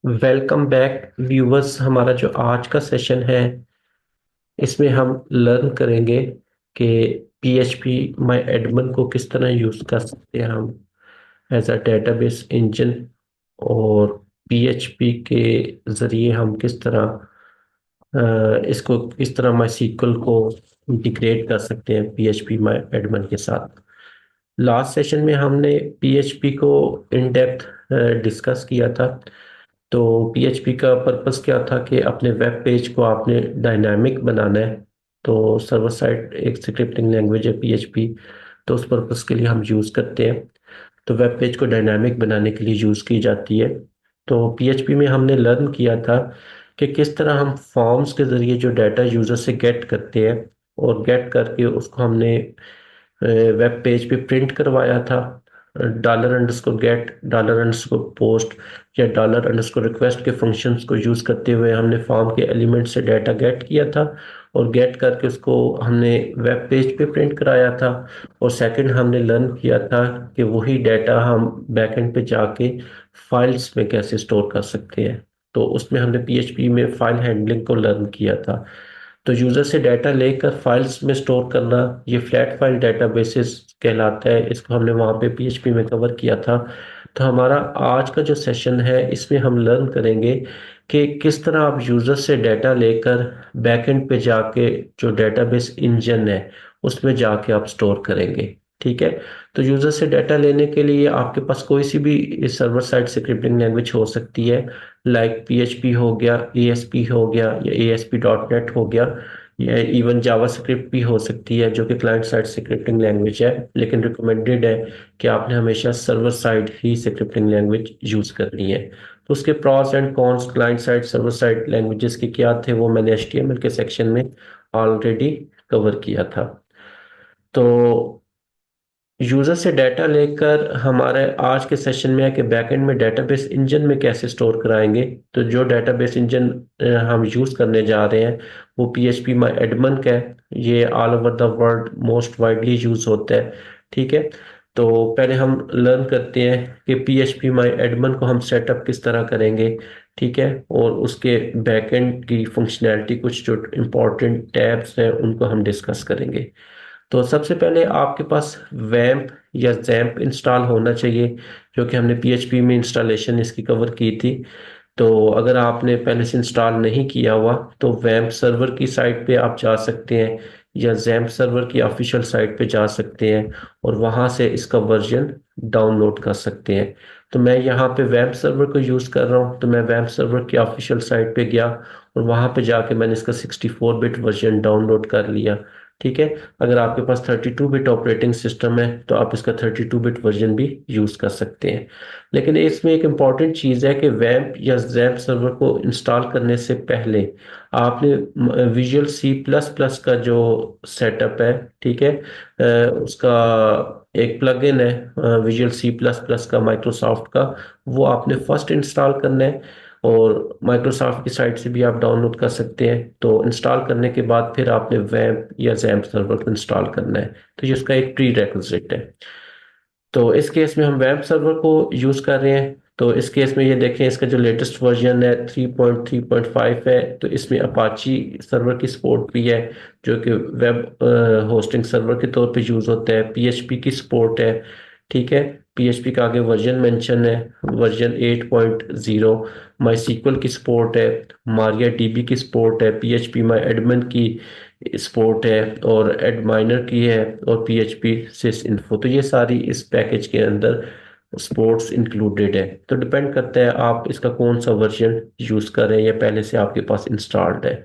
Welcome back viewers. हमारा जो आज का सेशन है इसमें हम लर्न करेंगे कि पीएचपी माई एडमन को किस तरह यूज़ कर सकते हैं हम एज अ डेटाबेस इंजन, और पीएचपी के ज़रिए हम किस तरह इसको किस तरह माई सीक्वल को इंटीग्रेट कर सकते हैं पीएचपी माई एडमन के साथ। लास्ट सेशन में हमने पीएचपी को इन डेप्थ डिस्कस किया था। तो पीएचपी का पर्पस क्या था कि अपने वेब पेज को आपने डायनामिक बनाना है। तो सर्वर साइड एक स्क्रिप्टिंग लैंग्वेज है पीएचपी, तो उस पर्पस के लिए हम यूज़ करते हैं। तो वेब पेज को डायनामिक बनाने के लिए यूज़ की जाती है। तो पीएचपी में हमने लर्न किया था कि किस तरह हम फॉर्म्स के ज़रिए जो डाटा यूज़र से गेट करते हैं, और गेट करके उसको हमने वेब पेज पे प्रिंट करवाया था। Dollar underscore get, dollar underscore post या डॉलर अंडरस्कोर रिक्वेस्ट के फंक्शंस को यूज़ करते हुए हमने फॉर्म के एलिमेंट से डाटा गेट किया था, और गेट करके उसको हमने वेब पेज पे प्रिंट कराया था। और सेकंड हमने लर्न किया था कि वही डाटा हम बैकएंड पे जाके फाइल्स में कैसे स्टोर कर सकते हैं। तो उसमें हमने पीएचपी में फाइल हैंडलिंग को लर्न किया था। तो यूजर से डाटा लेकर फाइल्स में स्टोर करना, ये फ्लैट फाइल डेटाबेसेस कहलाता है। इसको हमने वहाँ पे पीएचपी में कवर किया था। तो हमारा आज का जो सेशन है इसमें हम लर्न करेंगे कि किस तरह आप यूजर से डाटा लेकर बैकएंड पे जाके जो डेटाबेस इंजन है उसमें जाके आप स्टोर करेंगे। ठीक है। तो यूजर से डाटा लेने के लिए आपके पास कोई सी भी सर्वर साइड स्क्रिप्टिंग लैंग्वेज हो सकती है, लाइक पीएचपी हो गया, एएसपी हो गया, या एएसपी डॉट नेट हो गया, या इवन जावास्क्रिप्ट भी हो सकती है जो कि क्लाइंट साइड स्क्रिप्टिंग लैंग्वेज है। लेकिन रिकमेंडेड है कि आपने हमेशा सर्वर साइड ही स्क्रिप्टिंग लैंग्वेज यूज करनी है। तो उसके pros and cons client side server side languages के क्या थे वो मैंने एचटीएमएल के सेक्शन में ऑलरेडी कवर किया था। तो यूजर से डाटा लेकर हमारे आज के सेशन में है कि बैकएंड में डेटाबेस इंजन में कैसे स्टोर कराएंगे। तो जो डेटाबेस इंजन हम यूज करने जा रहे हैं वो पीएचपी माई एडमन का है। ये all over the world most widely use होता है। ठीक है। तो पहले हम लर्न करते हैं कि पीएचपी माई एडमन को हम सेटअप किस तरह करेंगे। ठीक है। और उसके बैकएंड की फंक्शनैलिटी, कुछ जो इंपॉर्टेंट टैब्स हैं उनको हम डिस्कस करेंगे। तो सबसे पहले आपके पास वैम्प या जैम्प इंस्टॉल होना चाहिए, जो कि हमने पीएचपी में इंस्टॉलेशन इसकी कवर की थी। तो अगर आपने पहले से इंस्टॉल नहीं किया हुआ तो वैम्प सर्वर की साइट पे आप जा सकते हैं, या जैम्प सर्वर की ऑफिशियल साइट पे जा सकते हैं, और वहां से इसका वर्जन डाउनलोड कर सकते हैं। तो मैं यहाँ पे वैम्प सर्वर को यूज़ कर रहा हूँ, तो मैं वैम्प सर्वर की ऑफिशियल साइट पे गया और वहां पे जाके मैंने इसका 64 बिट वर्जन डाउनलोड कर लिया। ठीक है। अगर आपके पास 32 बिट ऑपरेटिंग सिस्टम है तो आप इसका 32 बिट वर्जन भी यूज़ कर सकते हैं। लेकिन इसमें एक इम्पॉर्टेंट चीज़ है कि वैम्प या जैम्प सर्वर को इंस्टॉल करने से पहले आपने विजुअल सी प्लस प्लस का जो सेटअप है, ठीक है, उसका एक प्लगइन है विजुअल सी प्लस प्लस का माइक्रोसॉफ्ट का, वो आपने फर्स्ट इंस्टॉल करना है। और माइक्रोसॉफ्ट की साइट से भी आप डाउनलोड कर सकते हैं। तो इंस्टॉल करने के बाद फिर आपने वैम्प या जैम्प सर्वर को इंस्टॉल करना है। तो ये उसका एक प्री रेक्विजिट है। तो इस केस में हम वेब सर्वर को यूज़ कर रहे हैं। तो इस केस में ये देखें, इसका जो लेटेस्ट वर्जन है 3.3.5 है। तो इसमें अपाची सर्वर की सपोर्ट भी है, जो कि वेब होस्टिंग सर्वर के तौर पे यूज़ होता है। पीएचपी की सपोर्ट है। ठीक है। पीएचपी का आगे वर्जन मेंशन है, वर्जन 8.0। माई सीक्वल की सपोर्ट है, मारिया डीबी की सपोर्ट है, पीएचपी माई एडमिन की स्पोर्ट है, और एडमाइनर की है, और पीएचपी सिस इन्फो। तो ये सारी इस पैकेज के अंदर स्पोर्ट्स इंक्लूडेड है। तो डिपेंड करता है आप इसका कौन सा वर्जन यूज कर रहे हैं या पहले से आपके पास इंस्टॉल्ड है।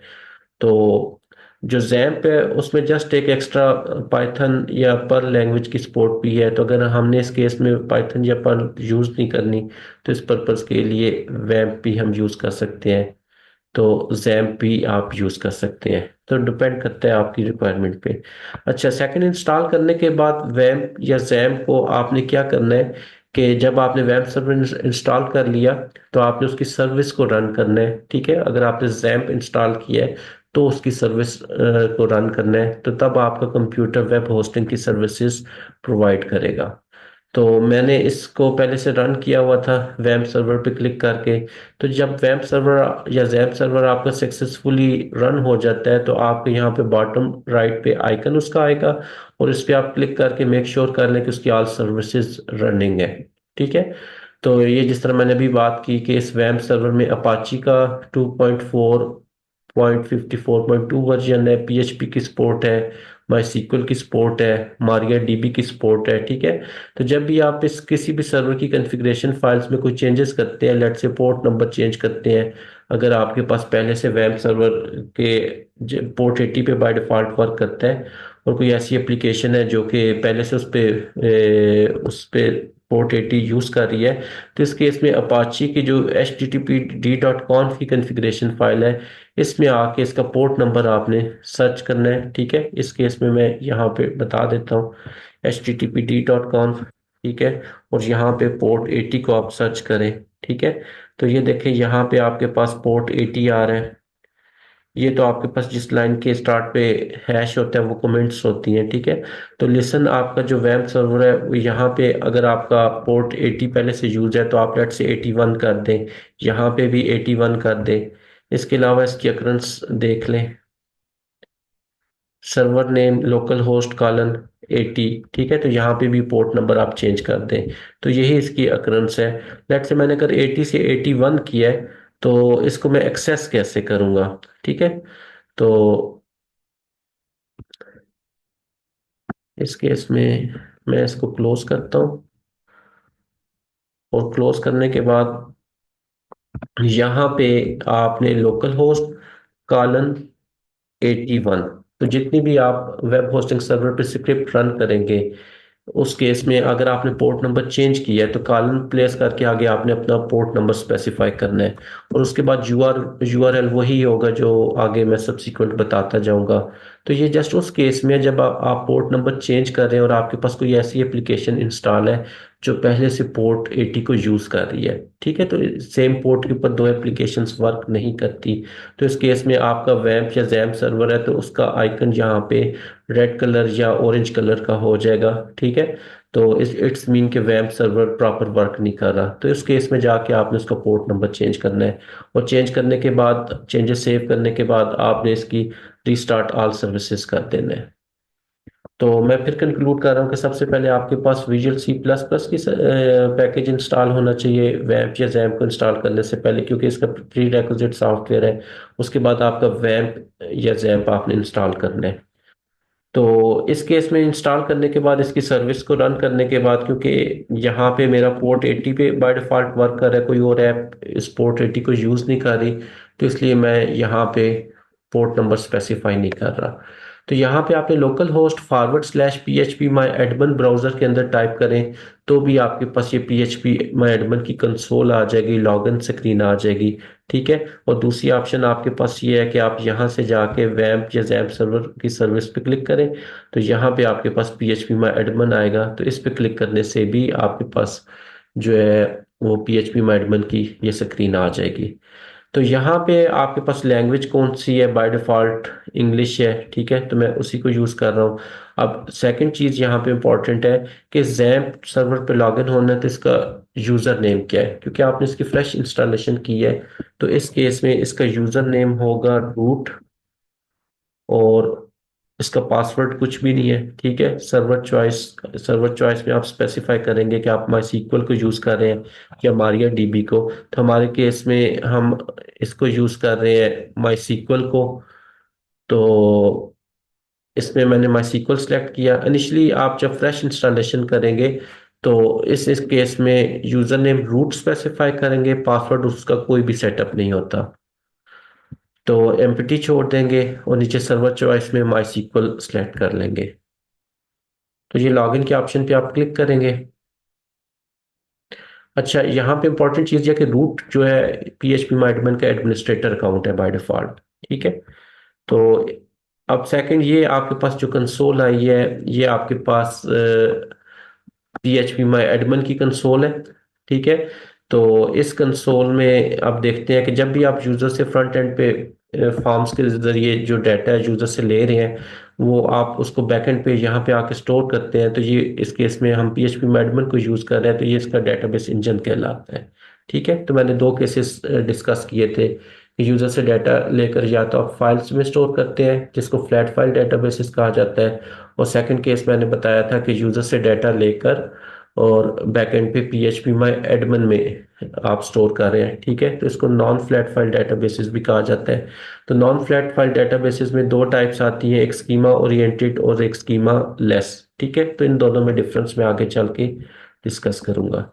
तो जो जैम्प है उसमें जस्ट एक एक्स्ट्रा पाइथन या पर्ल लैंग्वेज की सपोर्ट भी है। तो अगर हमने इस केस में पाइथन या पर्ल यूज नहीं करनी तो इस पर्पज के लिए वैम्प भी हम यूज कर सकते हैं। तो जैम्प भी आप यूज कर सकते हैं। तो डिपेंड करता है आपकी रिक्वायरमेंट पे। अच्छा, सेकंड इंस्टॉल करने के बाद वैम्प या जैम्प को आपने क्या करना है कि जब आपने वैम्प सर्वर इंस्टॉल कर लिया तो आपने उसकी सर्विस को रन करना है। ठीक है। अगर आपने जैम्प इंस्टॉल किया है तो उसकी सर्विस को रन करना है, तो तब आपका कंप्यूटर वेब होस्टिंग की सर्विसेज प्रोवाइड करेगा। तो मैंने इसको पहले से रन किया हुआ था वैम्प सर्वर पे क्लिक करके। तो जब वैम्प सर्वर या जैम्प सर्वर आपका सक्सेसफुली रन हो जाता है तो आपके यहाँ पे बॉटम राइट पे आइकन उसका आएगा, और इस पे आप क्लिक करके मेक श्योर कर लें कि उसकी ऑल सर्विसेज रनिंग है। ठीक है। तो ये जिस तरह मैंने अभी बात की कि इस वैम्प सर्वर में अपाची का 2.4.54.2 वर्जन है, पीएचपी की सपोर्ट है, माई सीक्वल की सपोर्ट है, मारिया डीबी की सपोर्ट है। ठीक है। तो जब भी आप इस किसी भी सर्वर की कॉन्फ़िगरेशन फाइल्स में कोई चेंजेस करते हैं, लेट से पोर्ट नंबर चेंज करते हैं, अगर आपके पास पहले से वेब सर्वर के पोर्ट 80 पे बाय डिफ़ॉल्ट वर्क करता है, और कोई ऐसी एप्लीकेशन है जो कि पहले से उस पे पोर्ट 80 यूज़ कर रही है, तो इस केस में अपाची की जो httpd.conf की कॉन्फ़िगरेशन फाइल है, इसमें आके इसका पोर्ट नंबर आपने सर्च करना है। ठीक है। इस केस में मैं यहाँ पे बता देता हूँ, httpd.conf। ठीक है। और यहाँ पे पोर्ट 80 को आप सर्च करें। ठीक है। तो ये देखें, यहाँ पे आपके पास पोर्ट 80 आ रहा है। ये तो आपके पास जिस लाइन के स्टार्ट पे हैश होता है वो कमेंट्स होती हैं। ठीक है। तो लिसन आपका जो वेब सर्वर है वो यहाँ पे अगर आपका पोर्ट 80 पहले से यूज है तो आप लेट से 81 कर दें, यहाँ पे भी 81 कर दें। इसके अलावा इसकी अक्रंस देख लें, server name local host colon 80। ठीक है। तो यहाँ पे भी पोर्ट नंबर आप चेंज कर दें। तो यही इसकी अक्रंस है। लेट से मैंने अगर 80 से 81 किया है, तो इसको मैं एक्सेस कैसे करूँगा? ठीक है। तो इस केस में मैं इसको क्लोज करता हूँ, और क्लोज करने के बाद यहाँ पे आपने लोकल होस्ट कॉलन 81, तो जितनी भी आप वेब होस्टिंग सर्वर पे स्क्रिप्ट रन करेंगे, उस केस में अगर आपने पोर्ट नंबर चेंज किया है तो कॉलन प्लेस करके आगे आपने अपना पोर्ट नंबर स्पेसिफाई करना है, और उसके बाद यूआरएल वही होगा जो आगे मैं सब्सिक्वेंट बताता जाऊंगा। तो ये जस्ट उस केस में है जब आप पोर्ट नंबर चेंज कर रहे हैं और आपके पास कोई ऐसी एप्लीकेशन इंस्टॉल है जो पहले से पोर्ट 80 को यूज कर रही है। ठीक है। तो सेम पोर्ट के ऊपर दो एप्लीकेशंस वर्क नहीं करती। तो इस केस में आपका वैम्प या जैम्प सर्वर है तो उसका आइकन यहाँ पे रेड कलर या ऑरेंज कलर का हो जाएगा। ठीक है। तो इट्स मीन के वैम्प सर्वर प्रॉपर वर्क नहीं कर रहा। तो इस केस में जाके आपने उसका पोर्ट नंबर चेंज करना है, और चेंज करने के बाद चेंजेस सेव करने के बाद आपने इसकी रीस्टार्ट ऑल सर्विसेज कर देना है। तो मैं फिर कंक्लूड कर रहा हूँ कि सबसे पहले आपके पास विजुअल सी प्लस प्लस की पैकेज इंस्टॉल होना चाहिए वैम्प या जैम्प को इंस्टॉल करने से पहले, क्योंकि इसका प्री रेक्विजिट सॉफ्टवेयर है। उसके बाद आपका वैम्प या जैम्प आपने इंस्टॉल करना है। तो इस केस में इंस्टॉल करने के बाद इसकी सर्विस को रन करने के बाद, क्योंकि यहाँ पे मेरा पोर्ट 80 पे बाय डिफॉल्ट वर्क कर रहा है, कोई और ऐप इस पोर्ट 80 को यूज़ नहीं कर रही, तो इसलिए मैं यहाँ पे पोर्ट नंबर स्पेसिफाई नहीं कर रहा। तो यहाँ पे आपने लोकल होस्ट /php माई एडमिन ब्राउजर के अंदर टाइप करें तो भी आपके पास ये php माई एडमिन की कंसोल आ जाएगी, लॉगिन स्क्रीन आ जाएगी। ठीक है। और दूसरी ऑप्शन आपके पास ये है कि आप यहाँ से जाके वैम्प या जैम्प सर्वर की सर्विस पे क्लिक करें, तो यहाँ पे आपके पास php माई एडमिन आएगा, तो इस पे क्लिक करने से भी आपके पास जो है वो php माई एडमिन की ये स्क्रीन आ जाएगी। तो यहाँ पे आपके पास लैंग्वेज कौन सी है? बाय डिफॉल्ट इंग्लिश है। ठीक है। तो मैं उसी को यूज़ कर रहा हूँ। अब सेकंड चीज़ यहाँ पे इम्पोर्टेंट है कि जैम्प सर्वर पे लॉगिन होना है तो इसका यूज़र नेम क्या है, क्योंकि आपने इसकी फ्रेश इंस्टॉलेशन की है। तो इस केस में इसका यूज़र नेम होगा रूट, और इसका पासवर्ड कुछ भी नहीं है। ठीक है। सर्वर चॉइस में आप स्पेसिफाई करेंगे कि आप माई सीक्वल को यूज़ कर रहे हैं या मारिया डीबी को। तो हमारे केस में हम इसको यूज़ कर रहे हैं माई सीक्वल को। तो इसमें मैंने माई सीक्वल सेलेक्ट किया। इनिशियली आप जब फ्रेश इंस्टॉलेशन करेंगे तो इस केस में यूज़र नेम रूट स्पेसिफाई करेंगे, पासवर्ड उसका कोई भी सेटअप नहीं होता। तो एम्प्टी छोड़ देंगे और नीचे सर्वर चॉइस में माई सीक्वल सेलेक्ट कर लेंगे। तो ये लॉगिन के ऑप्शन पे आप क्लिक करेंगे। अच्छा, यहाँ पे इंपॉर्टेंट चीज़ है कि रूट जो है पीएचपी माई एडमिन का एडमिनिस्ट्रेटर अकाउंट है बाय डिफॉल्ट। ठीक है। तो अब सेकंड, ये आपके पास जो कंसोल आई है ये आपके पास पीएचपी माई एडमिन की कंसोल है। ठीक है। तो इस कंसोल में आप देखते हैं कि जब भी आप यूजर से फ्रंट एंड पे फॉर्म्स के जरिए जो डाटा यूजर से ले रहे हैं, वो आप उसको बैक एंड पे यहाँ पे आके स्टोर करते हैं। तो ये इस केस में हम पीएचपी मैडमन को यूज कर रहे हैं, तो ये इसका डेटाबेस इंजन कहलाता है। ठीक है, तो मैंने दो केसेस डिस्कस किए थे कि यूजर से डाटा लेकर या तो आप फाइल्स में स्टोर करते हैं जिसको फ्लैट फाइल डेटाबेसेस कहा जाता है, और सेकंड केस मैंने बताया था कि यूजर से डाटा लेकर और बैकएंड पे पीएचपी माई एडमिन में आप स्टोर कर रहे हैं। ठीक है, तो इसको नॉन फ्लैट फाइल डेटाबेसेस भी कहा जाता है। तो नॉन फ्लैट फाइल डेटाबेसेस में दो टाइप्स आती हैं, एक स्कीमा ओरिएंटेड और एक स्कीमा लेस। ठीक है, तो इन दोनों में डिफरेंस मैं आगे चल के डिस्कस करूंगा।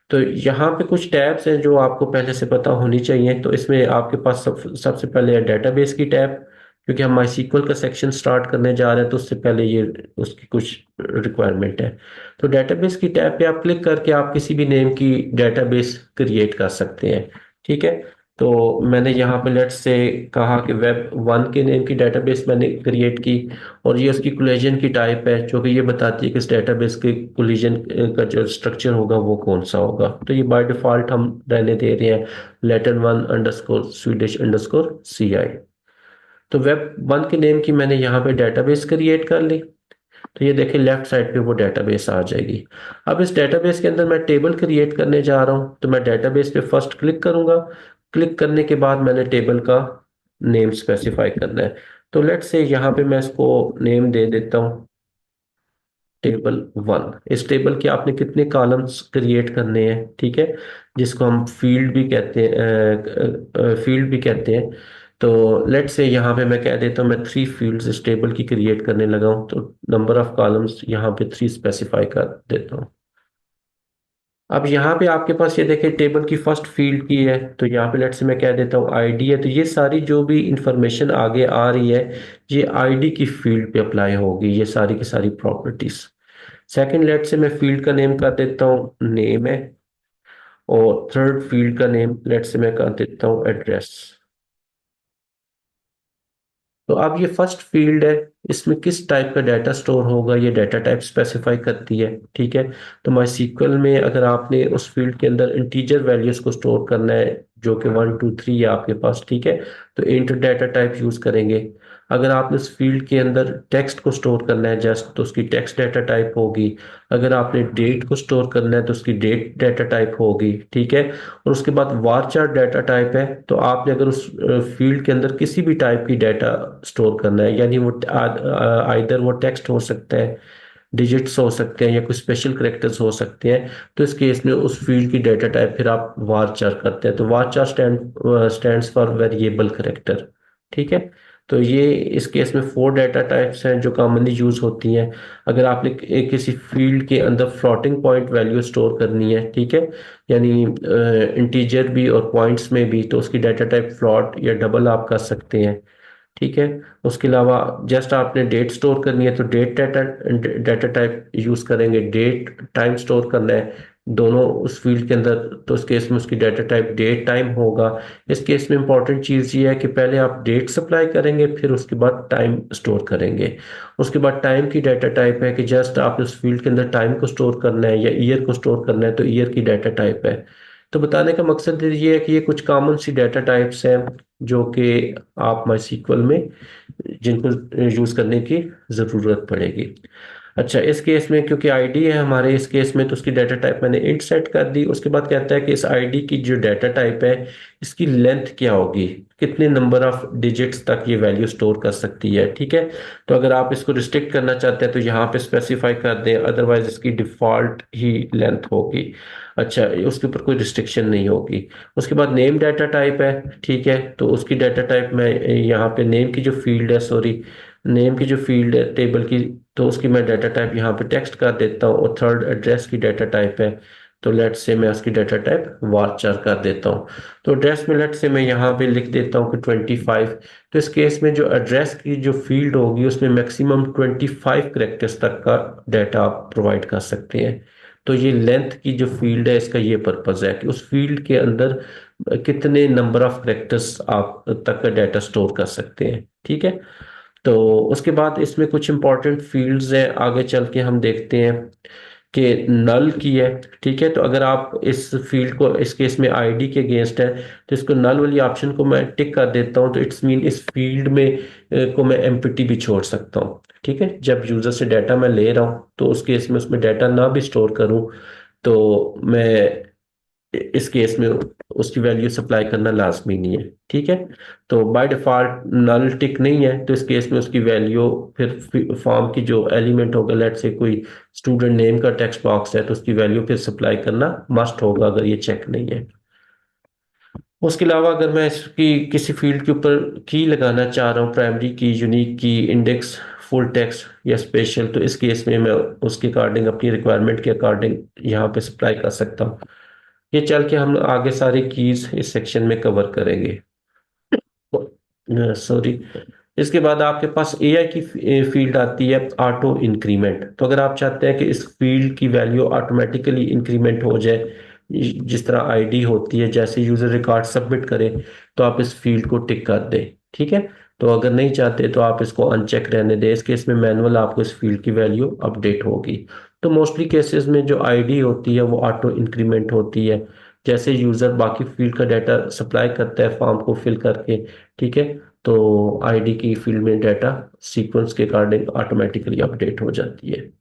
तो यहाँ पे कुछ टैब्स हैं जो आपको पहले से पता होनी चाहिए। तो इसमें आपके पास सबसे पहले है डेटाबेस की टैब, क्योंकि हम माई का सेक्शन स्टार्ट करने जा रहे हैं, तो उससे पहले ये उसकी कुछ रिक्वायरमेंट है। तो डेटाबेस की टैब पे आप क्लिक करके आप किसी भी नेम की डेटाबेस क्रिएट कर सकते हैं। ठीक है, तो मैंने यहाँ पे लेट्स से कहा कि वेब वन के नेम की डेटाबेस मैंने क्रिएट की, और ये उसकी कोलिजन की टाइप है जो कि ये बताती है कि इस डेटाबेस के कोलिजन का जो स्ट्रक्चर होगा वो कौन सा होगा। तो ये बाय डिफॉल्ट हम रहने दे रहे हैं letter one underscore Swedish underscore CI। तो वेब वन के नेम की मैंने यहाँ पे डेटाबेस क्रिएट कर ली। तो ये देखिए लेफ्ट साइड पे वो डेटाबेस आ जाएगी। अब इस डेटाबेस के अंदर मैं टेबल क्रिएट करने जा रहा हूँ, तो मैं डेटाबेस पे फर्स्ट क्लिक करूंगा। क्लिक करने के बाद मैंने टेबल का नेम स्पेसिफाई करना है। तो लेट्स से यहाँ पे मैं इसको नेम दे देता हूँ टेबल वन। इस टेबल के आपने कितने कॉलम्स क्रिएट करने हैं, ठीक है, जिसको हम फील्ड भी कहते हैं, फील्ड भी कहते हैं। तो लेट्स से यहाँ पे मैं कह देता हूँ मैं 3 फील्ड्स इस टेबल की क्रिएट करने लगा हूँ, तो नंबर ऑफ कॉलम्स यहाँ पे 3 स्पेसिफाई कर देता हूँ। अब यहाँ पे आपके पास ये देखिए टेबल की फर्स्ट फील्ड की है, तो यहाँ पे लेट्स से मैं कह देता हूँ आईडी है। तो ये सारी जो भी इंफॉर्मेशन आगे आ रही है, ये आईडी की फील्ड पे अप्लाई होगी, ये सारी की सारी प्रॉपर्टीज। सेकंड लेट से मैं फील्ड का नेम कर देता हूँ नेम है, और थर्ड फील्ड का नेम लेट से मैं कर देता हूँ एड्रेस। तो अब ये फर्स्ट फील्ड है, इसमें किस टाइप का डाटा स्टोर होगा ये डाटा टाइप स्पेसिफाई करती है। ठीक है, तो माई सीक्वल में अगर आपने उस फील्ड के अंदर इंटीजर वैल्यूज को स्टोर करना है जो कि 1 2 3 है आपके पास, ठीक है, तो इंट डाटा टाइप यूज करेंगे। अगर आपने उस फील्ड के अंदर टेक्स्ट को स्टोर करना है जस्ट, तो उसकी टेक्स्ट डाटा टाइप होगी। अगर आपने डेट को स्टोर करना है तो उसकी डेट डाटा टाइप होगी। ठीक है, और उसके बाद वारचार डाटा टाइप है। तो आपने अगर उस फील्ड के अंदर किसी भी टाइप की डाटा स्टोर करना है, यानी वो आइदर वो टेक्स्ट हो सकता है, डिजिट्स हो सकते हैं, या कुछ स्पेशल करेक्टर्स हो सकते हैं, तो इस केस में उस फील्ड की डाटा टाइप फिर आप वारचार करते हैं। तो वारचार स्टैंड्स फॉर वेरिएबल करेक्टर। ठीक है, तो ये इस केस में 4 डाटा टाइप्स हैं जो कॉमनली यूज होती हैं। अगर आपने किसी फील्ड के अंदर फ्लोटिंग पॉइंट वैल्यू स्टोर करनी है, ठीक है, यानी इंटीजर भी और पॉइंट्स में भी, तो उसकी डाटा टाइप फ्लॉट या डबल आप कर सकते हैं। ठीक है, उसके अलावा जस्ट आपने डेट स्टोर करनी है तो date data data type use करेंगे। डेट टाइम स्टोर करना है दोनों उस फील्ड के अंदर, तो उस केस में उसकी डाटा टाइप डेट टाइम होगा। इस केस में इंपॉर्टेंट चीज ये है कि पहले आप डेट सप्लाई करेंगे, फिर उसके बाद टाइम स्टोर करेंगे। उसके बाद टाइम की डाटा टाइप है कि जस्ट आप उस फील्ड के अंदर टाइम को स्टोर करना है या ईयर को स्टोर करना है, तो ईयर की डाटा टाइप है। तो बताने का मकसद ये है कि ये कुछ कॉमन सी डाटा टाइप्स हैं जो कि आप माई में जिनको यूज करने की जरूरत पड़ेगी। अच्छा, इस केस में क्योंकि आईडी है हमारे इस केस में, तो उसकी डाटा टाइप मैंने इंट सेट कर दी। उसके बाद कहता है कि इस आईडी की जो डाटा टाइप है इसकी लेंथ क्या होगी, कितने नंबर ऑफ डिजिट्स तक ये वैल्यू स्टोर कर सकती है। ठीक है, तो अगर आप इसको रिस्ट्रिक्ट करना चाहते हैं तो यहाँ पे स्पेसिफाई कर दें, अदरवाइज इसकी डिफॉल्ट ही लेंथ होगी। अच्छा, उसके ऊपर कोई रिस्ट्रिक्शन नहीं होगी। उसके बाद नेम डाटा टाइप है, ठीक है, तो उसकी डाटा टाइप मैं यहाँ पे नेम की जो फील्ड है, सॉरी, नेम की जो फील्ड है टेबल की, तो उसकी मैं डाटा टाइप यहाँ पे टेक्स्ट कर देता हूँ। और थर्ड एड्रेस की डाटा टाइप है, तो लेट्स से मैं उसकी डाटा टाइप वार्चर कर देता हूँ। तो एड्रेस में लेट्स से मैं यहाँ पे लिख देता हूँ कि 25। तो इस केस में जो एड्रेस की जो फील्ड होगी उसमें मैक्सिमम 25 करेक्टर्स तक का डाटा आप प्रोवाइड कर सकते हैं। तो ये लेंथ की जो फील्ड है इसका ये पर्पज है कि उस फील्ड के अंदर कितने नंबर ऑफ करेक्टर्स आप तक का डाटा स्टोर कर सकते हैं। ठीक है, तो उसके बाद इसमें कुछ इंपॉर्टेंट फील्ड्स हैं, आगे चल के हम देखते हैं कि नल की है, ठीक है। तो अगर आप इस फील्ड को इस केस में आईडी के अगेंस्ट है, तो इसको नल वाली ऑप्शन को मैं टिक कर देता हूँ, तो इट्स मीन इस फील्ड में को मैं एम्प्टी भी छोड़ सकता हूँ, ठीक है। जब यूजर से डाटा मैं ले रहा हूँ तो उस केस में उसमें डाटा ना भी स्टोर करूँ, तो मैं इस केस में उसकी वैल्यू सप्लाई करना लाजमी नहीं है, ठीक है। तो बाय डिफॉल्ट नल टिक नहीं है, तो इस केस में उसकी वैल्यू फिर फॉर्म की जो एलिमेंट होगा, लेट से कोई स्टूडेंट नेम का टेक्स्ट बॉक्स है, तो उसकी वैल्यू फिर सप्लाई करना मस्ट होगा अगर ये चेक नहीं है। उसके अलावा अगर मैं इसकी किसी फील्ड के ऊपर की लगाना चाह रहा हूँ, प्राइमरी की, यूनिक की, इंडेक्स, फुल टेक्स्ट या स्पेशल, तो इस केस में मैं उसके अकॉर्डिंग अपनी रिक्वायरमेंट के अकॉर्डिंग यहाँ पे सप्लाई कर सकता हूँ। ये चल के हम आगे सारी कीज इस सेक्शन में कवर करेंगे। सॉरी, इसके बाद आपके पास एआई की फील्ड आती है ऑटो इंक्रीमेंट। तो अगर आप चाहते हैं कि इस फील्ड की वैल्यू ऑटोमेटिकली इंक्रीमेंट हो जाए, जिस तरह आईडी होती है, जैसे यूजर रिकॉर्ड सबमिट करे तो आप इस फील्ड को टिक कर दें, ठीक है। तो अगर नहीं चाहते तो आप इसको अनचेक रहने दें। इस केस में मैनुअल आपको इस फील्ड की वैल्यू अपडेट होगी। तो मोस्टली केसेस में जो आईडी होती है वो ऑटो इंक्रीमेंट होती है, जैसे यूजर बाकी फील्ड का डाटा सप्लाई करता है फॉर्म को फिल करके, ठीक है। तो आईडी की फील्ड में डाटा सीक्वेंस के अकॉर्डिंग ऑटोमेटिकली अपडेट हो जाती है।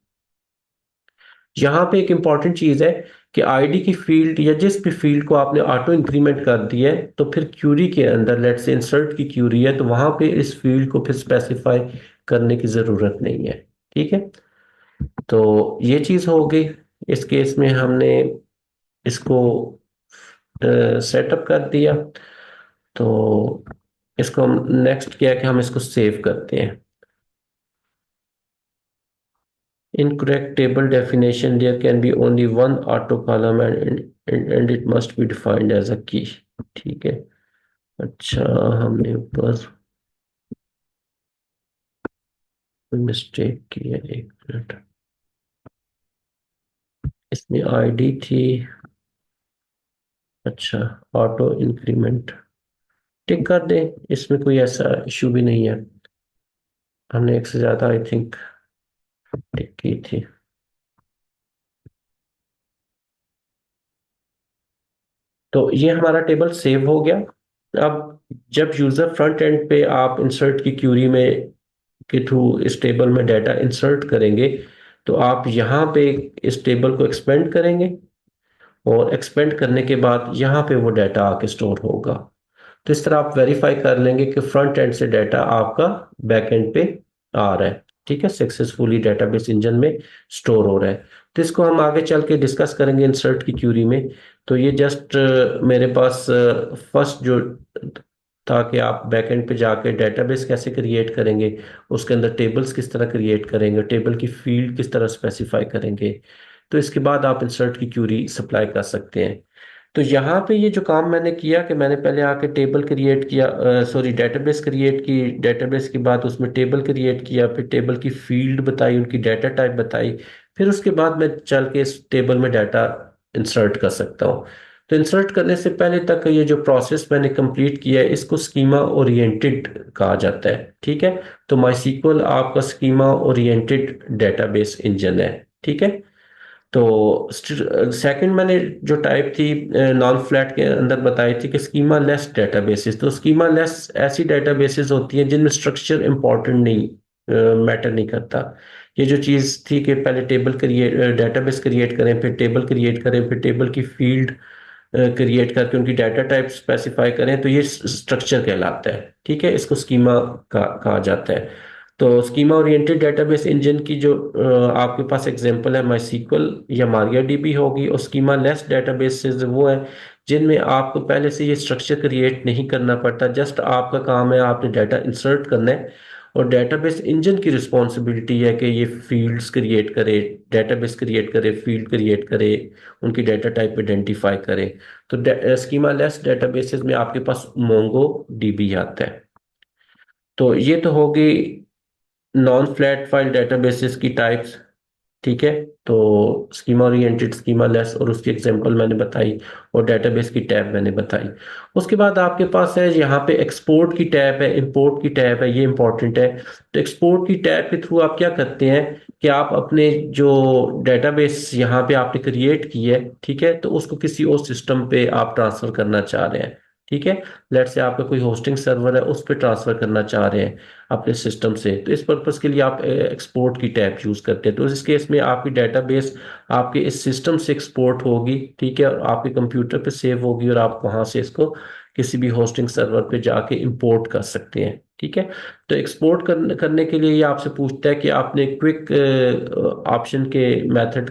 यहाँ पे एक इंपॉर्टेंट चीज है कि आईडी की फील्ड या जिस भी फील्ड को आपने ऑटो इंक्रीमेंट कर दिया है, तो फिर क्यूरी के अंदर, लेट से इंसर्ट की क्यूरी है, तो वहां पे इस फील्ड को फिर स्पेसिफाई करने की जरूरत नहीं है, ठीक है। तो ये चीज हो गई। इस केस में हमने इसको सेटअप कर दिया। तो इसको हम नेक्स्ट किया कि हम इसको सेव करते हैं। Incorrect table definition, there can be only one auto column and it must be defined as a key, ठीक है। अच्छा, हमने ऊपर मिस्टेक की है, एक मिनट। इसमें आईडी थी, अच्छा, ऑटो इंक्रीमेंट टिक कर दें, इसमें कोई ऐसा इशू भी नहीं है। हमने एक से ज्यादा आई थिंक टिक की थी। तो ये हमारा टेबल सेव हो गया। अब जब यूजर फ्रंट एंड पे आप इंसर्ट की क्यूरी में के थ्रू इस टेबल में डाटा इंसर्ट करेंगे, तो आप यहाँ पे इस टेबल को एक्सपेंड करेंगे, और एक्सपेंड करने के बाद यहाँ पे वो डाटा आके स्टोर होगा। तो इस तरह आप वेरीफाई कर लेंगे कि फ्रंट एंड से डाटा आपका बैक एंड पे आ रहा है, ठीक है, सक्सेसफुली डेटाबेस इंजन में स्टोर हो रहा है। तो इसको हम आगे चल के डिस्कस करेंगे इंसर्ट की क्यूरी में। तो ये जस्ट मेरे पास फर्स्ट जो था कि आप बैकएंड पे जाके डेटाबेस कैसे क्रिएट करेंगे, उसके अंदर टेबल्स किस तरह क्रिएट करेंगे, टेबल की फील्ड किस तरह स्पेसिफाई करेंगे, तो इसके बाद आप इंसर्ट की क्यूरी सप्लाई कर सकते हैं। तो यहाँ पे ये जो काम मैंने किया कि मैंने पहले आके टेबल क्रिएट किया, सॉरी, डेटाबेस क्रिएट की, डेटाबेस के बाद उसमें टेबल क्रिएट किया, फिर टेबल की फील्ड बताई, उनकी डाटा टाइप बताई, फिर उसके बाद मैं चल के इस टेबल में डाटा इंसर्ट कर सकता हूँ। तो इंसर्ट करने से पहले तक ये जो प्रोसेस मैंने कंप्लीट किया है, इसको स्कीमा ओरिएंटेड कहा जाता है, ठीक है। तो माईसीक्वल आपका स्कीमा ओरिएंटेड डेटाबेस इंजन है, ठीक है। तो सेकंड मैंने जो टाइप थी नॉन फ्लैट के अंदर बताई थी कि स्कीमा लेस डेटाबेसेस। तो स्कीमा लेस ऐसी डेटाबेसेस होती हैं जिनमें स्ट्रक्चर इंपॉर्टेंट नहीं, मैटर नहीं करता। ये जो चीज़ थी कि पहले टेबल क्रिएट, डेटाबेस क्रिएट करें, फिर टेबल क्रिएट करें, फिर टेबल की फील्ड क्रिएट करके उनकी डाटा टाइप स्पेसिफाई करें, तो ये स्ट्रक्चर कहलाता है, ठीक है। इसको स्कीमा कहा जाता है। तो स्कीमा ओरिएंटेड डेटाबेस इंजन की जो आपके पास एग्जांपल है माईसीक्वल या मारियाडीबी होगी, और स्कीमा लेस डेटाबेसेस वो है जिनमें आपको पहले से ये स्ट्रक्चर क्रिएट नहीं करना पड़ता, जस्ट आपका काम है आपने डाटा इंसर्ट करना है, और डेटाबेस इंजन की रिस्पॉन्सिबिलिटी है कि ये फील्ड्स क्रिएट करे, डेटाबेस क्रिएट करे, फील्ड क्रिएट करे, उनकी डाटा टाइप आइडेंटिफाई करे। तो स्कीमा लेस डेटाबेसेस में आपके पास मोंगो डीबी आता है। तो ये तो होगी नॉन फ्लैट फाइल डेटाबेसेस की टाइप्स, ठीक है। तो स्कीमा ओरिएंटेड, स्कीमा लेस, और उसकी एग्जांपल मैंने बताई, और डेटाबेस की टैब मैंने बताई। उसके बाद आपके पास है यहाँ पे एक्सपोर्ट की टैब है, इंपोर्ट की टैब है, ये इंपॉर्टेंट है। तो एक्सपोर्ट की टैब के थ्रू आप क्या करते हैं कि आप अपने जो डेटाबेस यहाँ पे आपने क्रिएट की है, ठीक है, तो उसको किसी और सिस्टम पे आप ट्रांसफर करना चाह रहे हैं। ठीक है, लेट से आपका कोई होस्टिंग सर्वर है, उस पर ट्रांसफर करना चाह रहे हैं अपने सिस्टम से, तो इस पर्पस के लिए आप एक्सपोर्ट की टैब यूज करते हैं। तो इस केस में आपकी डेटाबेस आपके इस सिस्टम से एक्सपोर्ट होगी, ठीक है, और आपके कंप्यूटर पे सेव होगी, और आप वहां से इसको किसी भी होस्टिंग सर्वर पे जाके इंपोर्ट कर सकते हैं। ठीक है, तो एक्सपोर्ट करने के लिए ये आपसे पूछता है कि आपने क्विक ऑप्शन के मेथड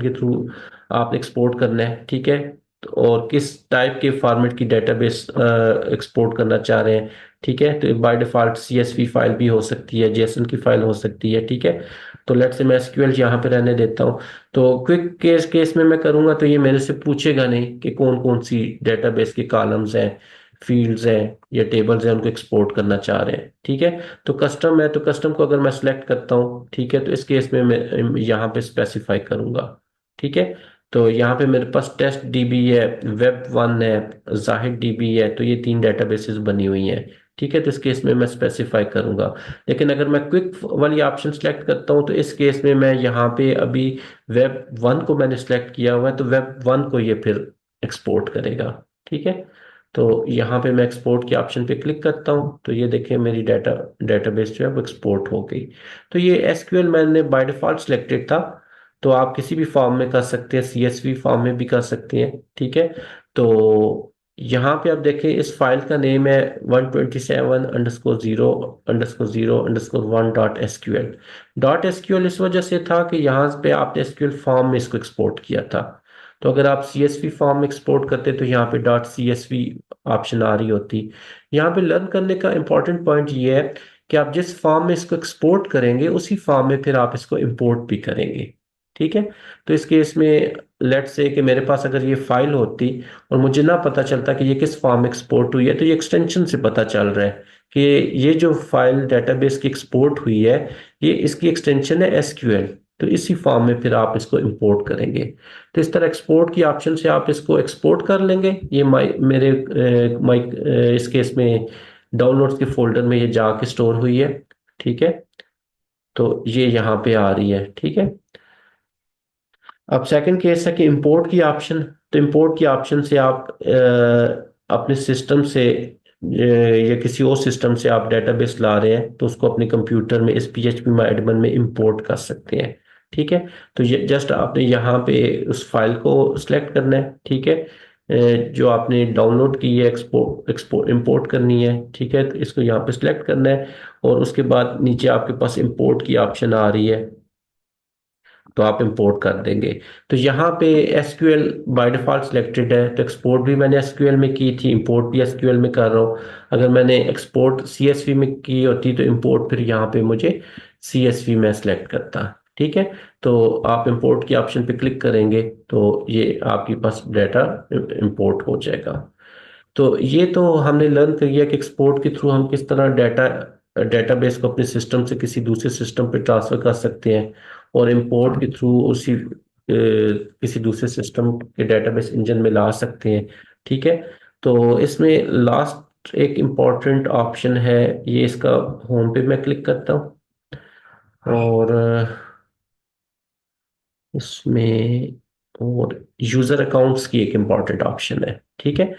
के थ्रू आप एक्सपोर्ट करना है। ठीक है, और किस टाइप के फॉर्मेट की डेटाबेस एक्सपोर्ट करना चाह रहे हैं। ठीक है, तो बाय डिफॉल्ट सीएसवी फाइल भी हो सकती है, जेसन की फाइल हो सकती है। ठीक है, तो लेट्स से मैं एसक्यूएल यहाँ पे रहने देता हूँ। तो क्विक केस केस में मैं करूंगा तो ये मेरे से पूछेगा नहीं कि कौन कौन सी डेटाबेस के कॉलम्स हैं, फील्ड्स हैं या टेबल्स हैं, उनको एक्सपोर्ट करना चाह रहे हैं। ठीक है, तो कस्टम है, तो कस्टम को अगर मैं सेलेक्ट करता हूँ, ठीक है, तो इस केस में मैं यहाँ पे स्पेसिफाई करूंगा। ठीक है, तो यहाँ पे मेरे पास टेस्ट डीबी है, वेब वन है, जाहिद डीबी है, तो ये तीन डेटाबेसेस बनी हुई हैं। ठीक है, तो इस केस में मैं स्पेसिफाई करूंगा। लेकिन अगर मैं क्विक वाली ऑप्शन सेलेक्ट करता हूँ, तो इस केस में मैं यहाँ पे अभी वेब वन को मैंने सेलेक्ट किया हुआ है, तो वेब वन को ये फिर एक्सपोर्ट करेगा। ठीक है, तो यहाँ पे मैं एक्सपोर्ट के ऑप्शन पे क्लिक करता हूँ, तो ये देखिए मेरी डेटाबेस जो है वो एक्सपोर्ट हो गई। तो ये एसक्यूएल मैंने बाय डिफॉल्ट सिलेक्टेड था, तो आप किसी भी फॉर्म में कर सकते हैं, सीएसवी फॉर्म में भी कर सकते हैं। ठीक है, तो यहाँ पे आप देखें इस फाइल का नेम है 127_0_0_1.SQL। डॉट एसक्यूएल इस वजह से था कि यहाँ पे आपने एसक्यूएल फॉर्म में इसको एक्सपोर्ट किया था। तो अगर आप सीएसवी फॉर्म में एक्सपोर्ट करते तो यहाँ पे डॉट सीएसवी ऑप्शन आ रही होती। यहाँ पे लर्न करने का इंपॉर्टेंट पॉइंट ये है कि आप जिस फॉर्म में इसको एक्सपोर्ट करेंगे उसी फॉर्म में फिर आप इसको इंपोर्ट भी करेंगे। ठीक है, तो इस केस में लेट्स से कि मेरे पास अगर ये फाइल होती और मुझे ना पता चलता कि ये किस फॉर्म में एक्सपोर्ट हुई है, तो ये एक्सटेंशन से पता चल रहा है कि ये जो फाइल डेटाबेस की एक्सपोर्ट हुई है, ये इसकी एक्सटेंशन है एसक्यूएल। तो इसी फॉर्म में फिर आप इसको इंपोर्ट करेंगे। तो इस तरह एक्सपोर्ट की ऑप्शन से आप इसको एक्सपोर्ट कर लेंगे। ये इस केस में डाउनलोड्स के फोल्डर में ये जाके स्टोर हुई है। ठीक है, तो ये यहाँ पे आ रही है। ठीक है, अब सेकंड केस है कि इंपोर्ट की ऑप्शन। तो इंपोर्ट की ऑप्शन से आप अपने सिस्टम से या किसी और सिस्टम से आप डेटाबेस ला रहे हैं, तो उसको अपने कंप्यूटर में इस पीएचपी माय एडमिन में इंपोर्ट कर सकते हैं। ठीक है, तो ये जस्ट आपने यहाँ पे उस फाइल को सिलेक्ट करना है। ठीक है, जो आपने डाउनलोड की है, एक्सपोर्ट एक्सपोर्ट इंपोर्ट करनी है। ठीक है, तो इसको यहाँ पे सिलेक्ट करना है, और उसके बाद नीचे आपके पास इंपोर्ट की ऑप्शन आ रही है, तो आप इंपोर्ट कर देंगे। तो यहाँ पे एसक्यूएल बाय डिफॉल्ट सिलेक्टेड है, तो एक्सपोर्ट भी मैंने एसक्यूएल में की थी, इंपोर्ट भी एसक्यूएल में कर रहा हूँ। अगर मैंने एक्सपोर्ट सीएसवी में की होती तो इंपोर्ट फिर यहाँ पे मुझे सीएसवी में सेलेक्ट करता। ठीक है, तो आप इंपोर्ट की ऑप्शन पे क्लिक करेंगे तो ये आपके पास डाटा इंपोर्ट हो जाएगा। तो ये तो हमने लर्न कर लिया कि एक्सपोर्ट के थ्रू हम किस तरह डेटाबेस को अपने सिस्टम से किसी दूसरे सिस्टम पे ट्रांसफर कर सकते हैं, और इंपोर्ट के थ्रू उसी किसी दूसरे सिस्टम के डेटाबेस इंजन में ला सकते हैं। ठीक है, तो इसमें लास्ट एक इम्पॉर्टेंट ऑप्शन है, ये इसका होम पे मैं क्लिक करता हूँ, और इसमें और यूजर अकाउंट्स की एक इम्पॉर्टेंट ऑप्शन है। ठीक है,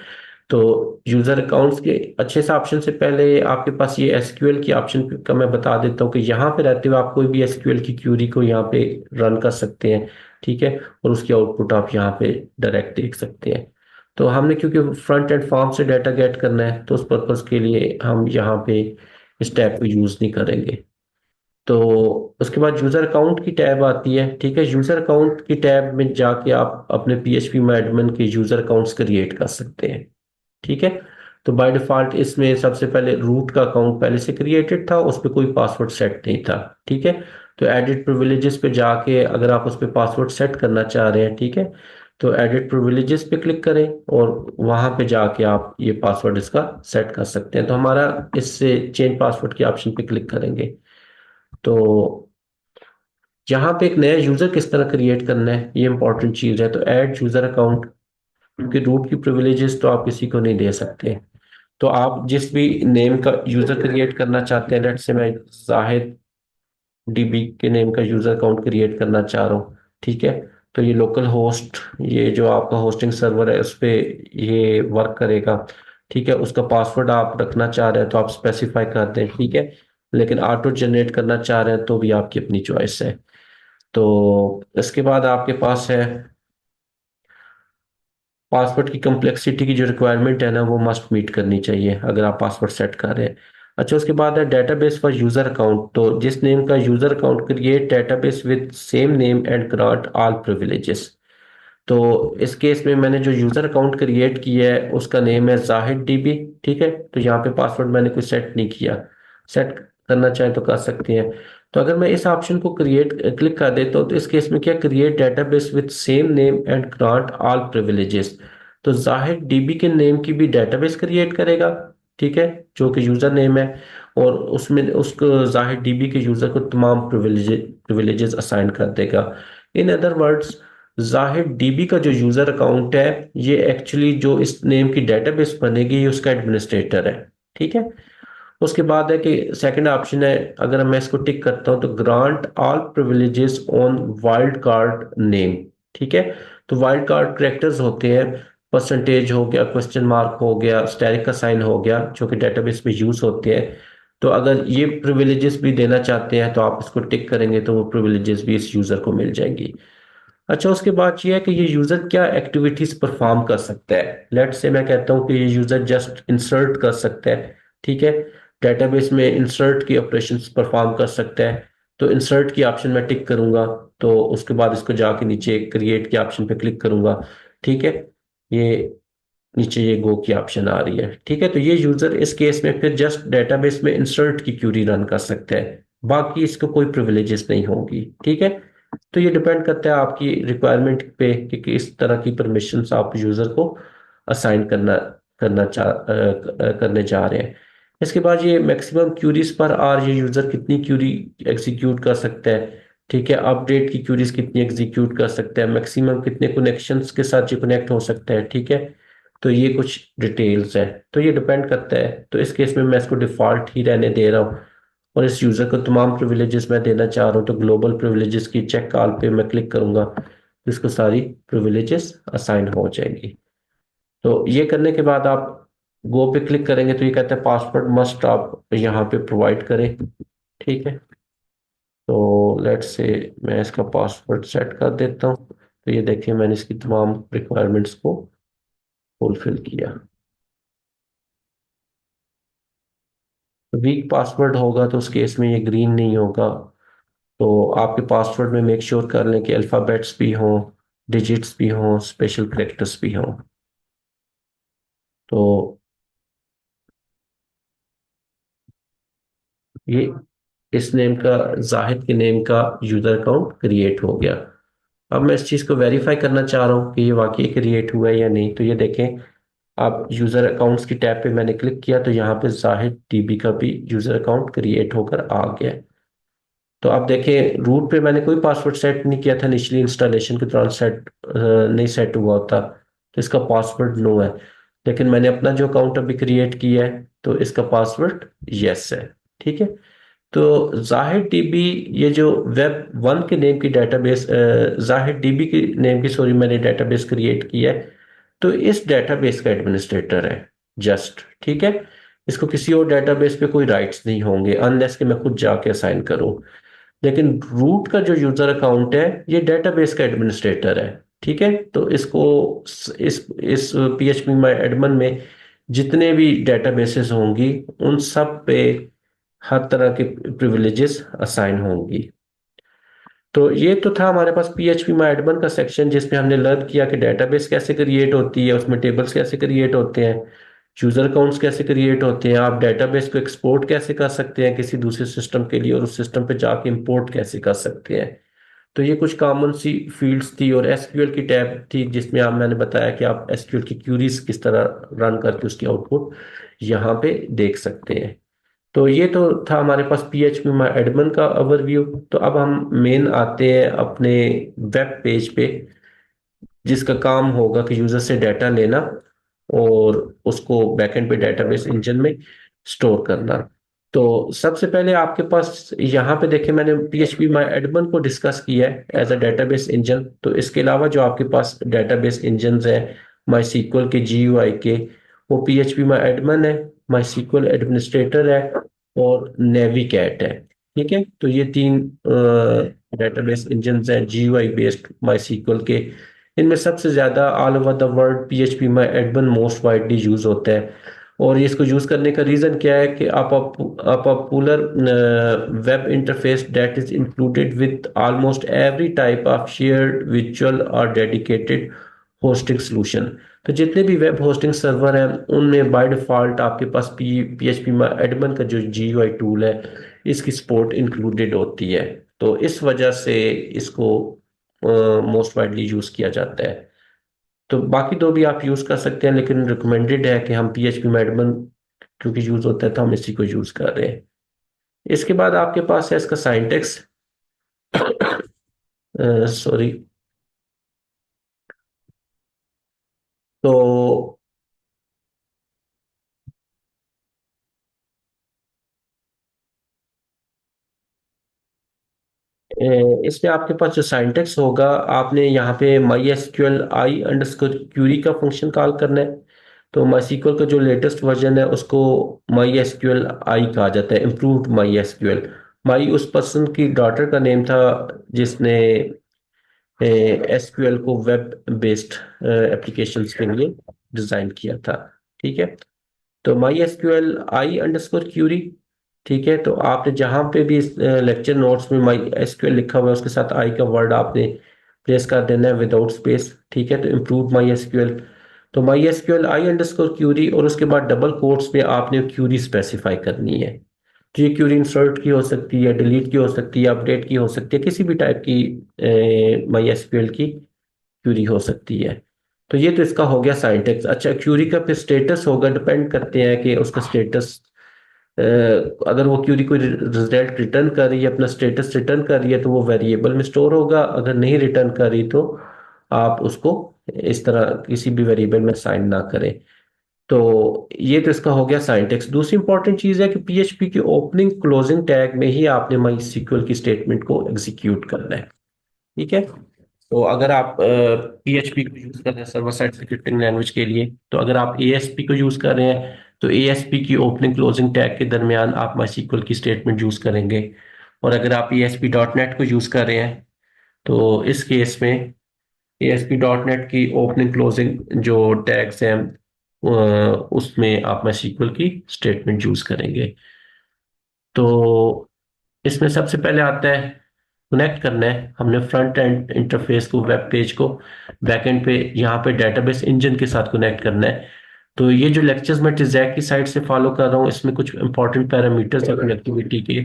तो यूजर अकाउंट्स के अच्छे से ऑप्शन से पहले आपके पास ये एसक्यूएल की ऑप्शन का मैं बता देता हूँ कि यहाँ पे रहते हुए आप कोई भी एसक्यूएल की क्यूरी को यहाँ पे रन कर सकते हैं। ठीक है, और उसकी आउटपुट आप यहाँ पे डायरेक्ट देख सकते हैं। तो हमने क्योंकि फ्रंट एंड फॉर्म से डाटा गेट करना है, तो उस पर्पज के लिए हम यहाँ पे इस टैब को यूज नहीं करेंगे। तो उसके बाद यूजर अकाउंट की टैब आती है। ठीक है, यूजर अकाउंट की टैब में जाके आप अपने पीएचपी में एडमिन के यूजर अकाउंट्स क्रिएट कर सकते हैं। ठीक है, तो बाय डिफॉल्ट इसमें सबसे पहले रूट का अकाउंट पहले से क्रिएटेड था, उस पर कोई पासवर्ड सेट नहीं था। ठीक है, तो एडिट प्रिविलेजेस पे जाके अगर आप उस पर पासवर्ड सेट करना चाह रहे हैं, ठीक है, तो एडिट प्रिविलेजेस पे क्लिक करें, और वहां पे जाके आप ये पासवर्ड इसका सेट कर सकते हैं। तो हमारा इससे चेंज पासवर्ड के ऑप्शन पे क्लिक करेंगे, तो यहाँ पे एक नया यूजर किस तरह क्रिएट करना है ये इंपॉर्टेंट चीज है। तो ऐड यूजर अकाउंट, क्योंकि रूट की प्रिविलेजेस तो आप किसी को नहीं दे सकते, तो आप जिस भी नेम का यूजर क्रिएट करना चाहते हैं, लेट्स से मैं जाहिद डीबी के नेम का यूजर अकाउंट क्रिएट करना चाह रहा हूँ, ठीक है। तो ये लोकल होस्ट, ये जो आपका होस्टिंग सर्वर है उस पे ये वर्क करेगा, ठीक है। उसका पासवर्ड आप रखना चाह रहे हैं तो आप स्पेसिफाई कर दें, ठीक है। लेकिन ऑटो जनरेट करना चाह रहे हैं तो भी आपकी अपनी चॉइस है। तो इसके बाद आपके पास है पासवर्ड की कम्प्लेक्सिटी की जो रिक्वायरमेंट है ना, वो मस्ट मीट करनी चाहिए अगर आप पासवर्ड सेट कर रहे हैं। अच्छा, उसके बाद है डेटाबेस फॉर यूजर अकाउंट। तो जिस नेम का user account create database with same name and grant all privileges. तो इस केस में मैंने जो यूजर अकाउंट क्रिएट किया है उसका नेम है जाहिद डीबी, ठीक है। तो यहाँ पे पासवर्ड मैंने कोई सेट नहीं किया, सेट करना चाहे तो कर सकते हैं। तो अगर मैं इस ऑप्शन को क्रिएट क्लिक कर देता हूँ तो इस केस में क्या, create database with same name and grant all privileges. तो जाहिद डीबी के नेम की भी डेटाबेस क्रिएट करेगा, ठीक है, जो कि यूजर नेम है। और उसमें उसको जाहिद डीबी के यूजर को तमाम प्रिविलेजेस असाइन कर देगा। In other words, Zahid dB का जो यूजर अकाउंट है, ये एक्चुअली जो इस नेम की डेटाबेस बनेगी ये उसका एडमिनिस्ट्रेटर है, ठीक है। उसके बाद है कि सेकंड ऑप्शन है, अगर मैं इसको टिक करता हूं तो grant all privileges on wild card name, ठीक है। तो वाइल्ड कार्ड करेक्टर्स होते हैं, परसेंटेज हो गया, क्वेश्चन मार्क हो गया, स्टैरिक का साइन हो गया, जो कि डेटाबेस में यूज होते हैं। तो अगर ये प्रिविलेजेस भी देना चाहते हैं तो आप इसको टिक करेंगे तो वो प्रिविलेजेस भी इस यूजर को मिल जाएंगी। अच्छा, उसके बाद ये है कि ये यूजर क्या एक्टिविटीज परफॉर्म कर सकता है। लेट से मैं कहता हूँ कि ये यूजर जस्ट इंसर्ट कर सकता है, ठीक है। डेटाबेस में इंसर्ट की ऑपरेशंस परफॉर्म कर सकता है। तो इंसर्ट की ऑप्शन मैं टिक करूंगा, तो उसके बाद इसको जाके नीचे क्रिएट के ऑप्शन पे क्लिक करूंगा, ठीक है। ये नीचे ये गो की ऑप्शन आ रही है, ठीक है। तो ये यूजर इस केस में फिर जस्ट डेटाबेस में इंसर्ट की क्यूरी रन कर सकता है, बाकी इसको कोई प्रिविलेजेस नहीं होगी, ठीक है। तो ये डिपेंड करता है आपकी रिक्वायरमेंट पे कि किस तरह की परमिशंस आप यूजर को असाइन करने जा रहे हैं। इसके बाद ये मैक्सिमम क्यूरीज पर आर, ये यूजर कितनी क्यूरी एग्जीक्यूट कर सकता है, ठीक है। अपडेट की क्यूरीज कितनी एग्जीक्यूट कर सकता है, मैक्सिमम कितने कनेक्शंस के साथ ये कनेक्ट हो सकता है, ठीक है। तो ये कुछ डिटेल्स है, तो ये डिपेंड करता है। तो इस केस में मैं इसको डिफॉल्ट ही रहने दे रहा हूँ और इस यूजर को तमाम प्रिविलेजेस मैं देना चाह रहा हूँ। तो ग्लोबल प्रिविलेजेस की चेक कॉल पे मैं क्लिक करूंगा तो इसको सारी प्रिविलेजेस असाइन हो जाएंगी। तो ये करने के बाद आप गो पे क्लिक करेंगे तो ये कहता है पासवर्ड मस्ट आप यहाँ पे प्रोवाइड करें, ठीक है। तो लेट्स से मैं इसका पासवर्ड सेट कर देता हूँ। तो ये देखिए मैंने इसकी तमाम रिक्वायरमेंट्स को फुलफिल किया। वीक पासवर्ड होगा तो उस केस में ये ग्रीन नहीं होगा। तो आपके पासवर्ड में मेक श्योर कर लें कि अल्फ़ाबेट्स भी हों, डिजिट्स भी हों, स्पेशल कैरेक्टर्स भी हों। तो ये इस नेम का, जाहिद के नेम का यूजर अकाउंट क्रिएट हो गया। अब मैं इस चीज़ को वेरीफाई करना चाह रहा हूँ कि ये वाकई क्रिएट हुआ है या नहीं। तो ये देखें, आप यूजर अकाउंट्स की टैब पे मैंने क्लिक किया तो यहाँ पे जाहिद टीबी का भी यूजर अकाउंट क्रिएट होकर आ गया। तो आप देखें, रूट पे मैंने कोई पासवर्ड सेट नहीं किया था, इनिशियली इंस्टॉलेशन के दौरान सेट नहीं सेट हुआ होता तो इसका पासवर्ड नो है। लेकिन मैंने अपना जो अकाउंट अभी क्रिएट किया है तो इसका पासवर्ड यस है, ठीक है। तो जाहिद डीबी, ये जो वेब वन के नेम की डेटाबेस, जाहिद डीबी की नेम की सॉरी मैंने डेटाबेस क्रिएट किया है। तो इस डेटाबेस का एडमिनिस्ट्रेटर है जस्ट, ठीक है। इसको किसी और डेटाबेस पे कोई राइट्स नहीं होंगे अनलेस कि मैं खुद जाके असाइन करूं। लेकिन रूट का जो यूजर अकाउंट है ये डेटाबेस का एडमिनिस्ट्रेटर है, ठीक है। तो इसको इस पीएचपी माई एडमिन में जितने भी डेटाबेसेस होंगी उन सब पे हर तरह के प्रिविलेजेस असाइन होंगी। तो ये तो था हमारे पास पीएचपी माई एडमिन का सेक्शन जिसमें हमने लर्न किया कि डेटाबेस कैसे क्रिएट होती है, उसमें टेबल्स कैसे क्रिएट होते हैं, यूजर अकाउंट्स कैसे क्रिएट होते हैं, आप डेटाबेस को एक्सपोर्ट कैसे कर सकते हैं किसी दूसरे सिस्टम के लिए और उस सिस्टम पे जाके इंपोर्ट कैसे कर सकते हैं। तो ये कुछ कॉमन सी फील्ड्स थी और एसक्यूएल की टैब थी जिसमें आप मैंने बताया कि आप एसक्यूएल की क्यूरीज किस तरह रन करके उसकी आउटपुट यहाँ पे देख सकते हैं। तो ये तो था हमारे पास पीएचपी में एडमिन का ओवरव्यू। तो अब हम मेन आते हैं अपने वेब पेज पे जिसका काम होगा कि यूजर से डाटा लेना और उसको बैकएंड पे डेटाबेस इंजन में स्टोर करना। तो सबसे पहले आपके पास यहाँ पे देखें, मैंने PHP माई एडमन को डिस्कस किया है एज अ डेटाबेस इंजन। तो इसके अलावा जो आपके पास डेटाबेस इंजन है माई सीक्वल के GUI के, वो PHP माई एडमन है, माई सीक्वल एडमिनिस्ट्रेटर है, और नेविकैट है। ठीक है, तो ये तीन डेटाबेस इंजन हैं GUI बेस्ड माई सीक्वल के। इनमें सबसे ज्यादा all over the world PHP my Edmund most widely use होता है। और ये इसको यूज करने का रीजन क्या है कि आप popular web interface that is included with almost every type of shared विचुअल और डेडिकेटेड होस्टिंग सोल्यूशन। तो जितने भी वेब होस्टिंग सर्वर हैं उनमें बाय डिफॉल्ट आपके पास PHP एडमन का जो GUI टूल है, इसकी सपोर्ट इंक्लूडेड होती है। तो इस वजह से इसको मोस्ट वाइडली यूज किया जाता है। तो बाकी दो भी आप यूज कर सकते हैं, लेकिन रिकमेंडेड है कि हम PHP एडमन क्योंकि यूज होता है तो हम इसी को यूज कर रहे हैं। इसके बाद आपके पास है इसका साइंटेक्स। सॉरी। तो इसमें आपके पास जो साइंटेक्स होगा, आपने यहाँ पे my SQL i underscore query का फंक्शन कॉल करना है। तो माई सीक्वल का जो लेटेस्ट वर्जन है उसको माई एसक्यूएल आई कहा जाता है, इम्प्रूव्ड माई एसक्यूएल। माई उस पर्सन की डॉटर का नेम था जिसने एसक्यूएल को वेब बेस्ड एप्लीकेशंस के लिए डिजाइन किया था। ठीक है, तो my SQL i underscore query. ठीक है, तो आपने जहां पे भी इस लेक्चर नोट्स में माई एसक्यूएल लिखा हुआ है उसके साथ आई का वर्ड आपने प्लेस कर देना है विदाउट स्पेस। ठीक है, तो इम्प्रूव माई एसक्यूएल। तो my SQL i underscore query, और उसके बाद डबल कोट्स में आपने क्यूरी स्पेसिफाई करनी है। तो ये क्यूरी इंसर्ट की हो सकती है, डिलीट की हो सकती है, अपडेट की हो सकती है, किसी भी टाइप की माई एसक्यूएल की क्यूरी हो सकती है। तो ये तो इसका हो गया साइंटेक्स। अच्छा, क्यूरी का फिर स्टेटस होगा, डिपेंड करते हैं कि उसका स्टेटस, अगर वो क्यूरी कोई रिजल्ट रिटर्न कर रही है, अपना स्टेटस रिटर्न कर रही है, तो वो वेरिएबल में स्टोर होगा। अगर नहीं रिटर्न कर रही तो आप उसको इस तरह किसी भी वेरिएबल में साइन ना करें। तो ये तो इसका हो गया साइंटेक्स। दूसरी इंपॉर्टेंट चीज है कि PHP की ओपनिंग क्लोजिंग टैग में ही आपने माई सीक्वल की स्टेटमेंट को एग्जीक्यूट करना है। ठीक है, तो अगर आप PHP को यूज कर रहे हैं सर्वर साइड स्क्रिप्टिंग लैंग्वेज के लिए, तो अगर आप ASP को यूज कर रहे हैं तो ASP की ओपनिंग क्लोजिंग टैग के दरमियान आप माई की स्टेटमेंट यूज करेंगे। और अगर आप ASP.NET को यूज कर रहे हैं तो इस केस में ASP.NET की ओपनिंग क्लोजिंग जो टैग्स हैं उसमें आप माई की स्टेटमेंट यूज करेंगे। तो इसमें सबसे पहले आता है कनेक्ट करना है हमने फ्रंट एंड इंटरफेस को, वेब पेज को बैक एंड पे यहाँ पे डेटाबेस इंजन के साथ कनेक्ट करना है। तो ये जो लेक्चर्स मैं टिज़ैक की साइड से फॉलो कर रहा हूँ, इसमें कुछ इंपॉर्टेंट पैरामीटर्स है कनेक्टिविटी के।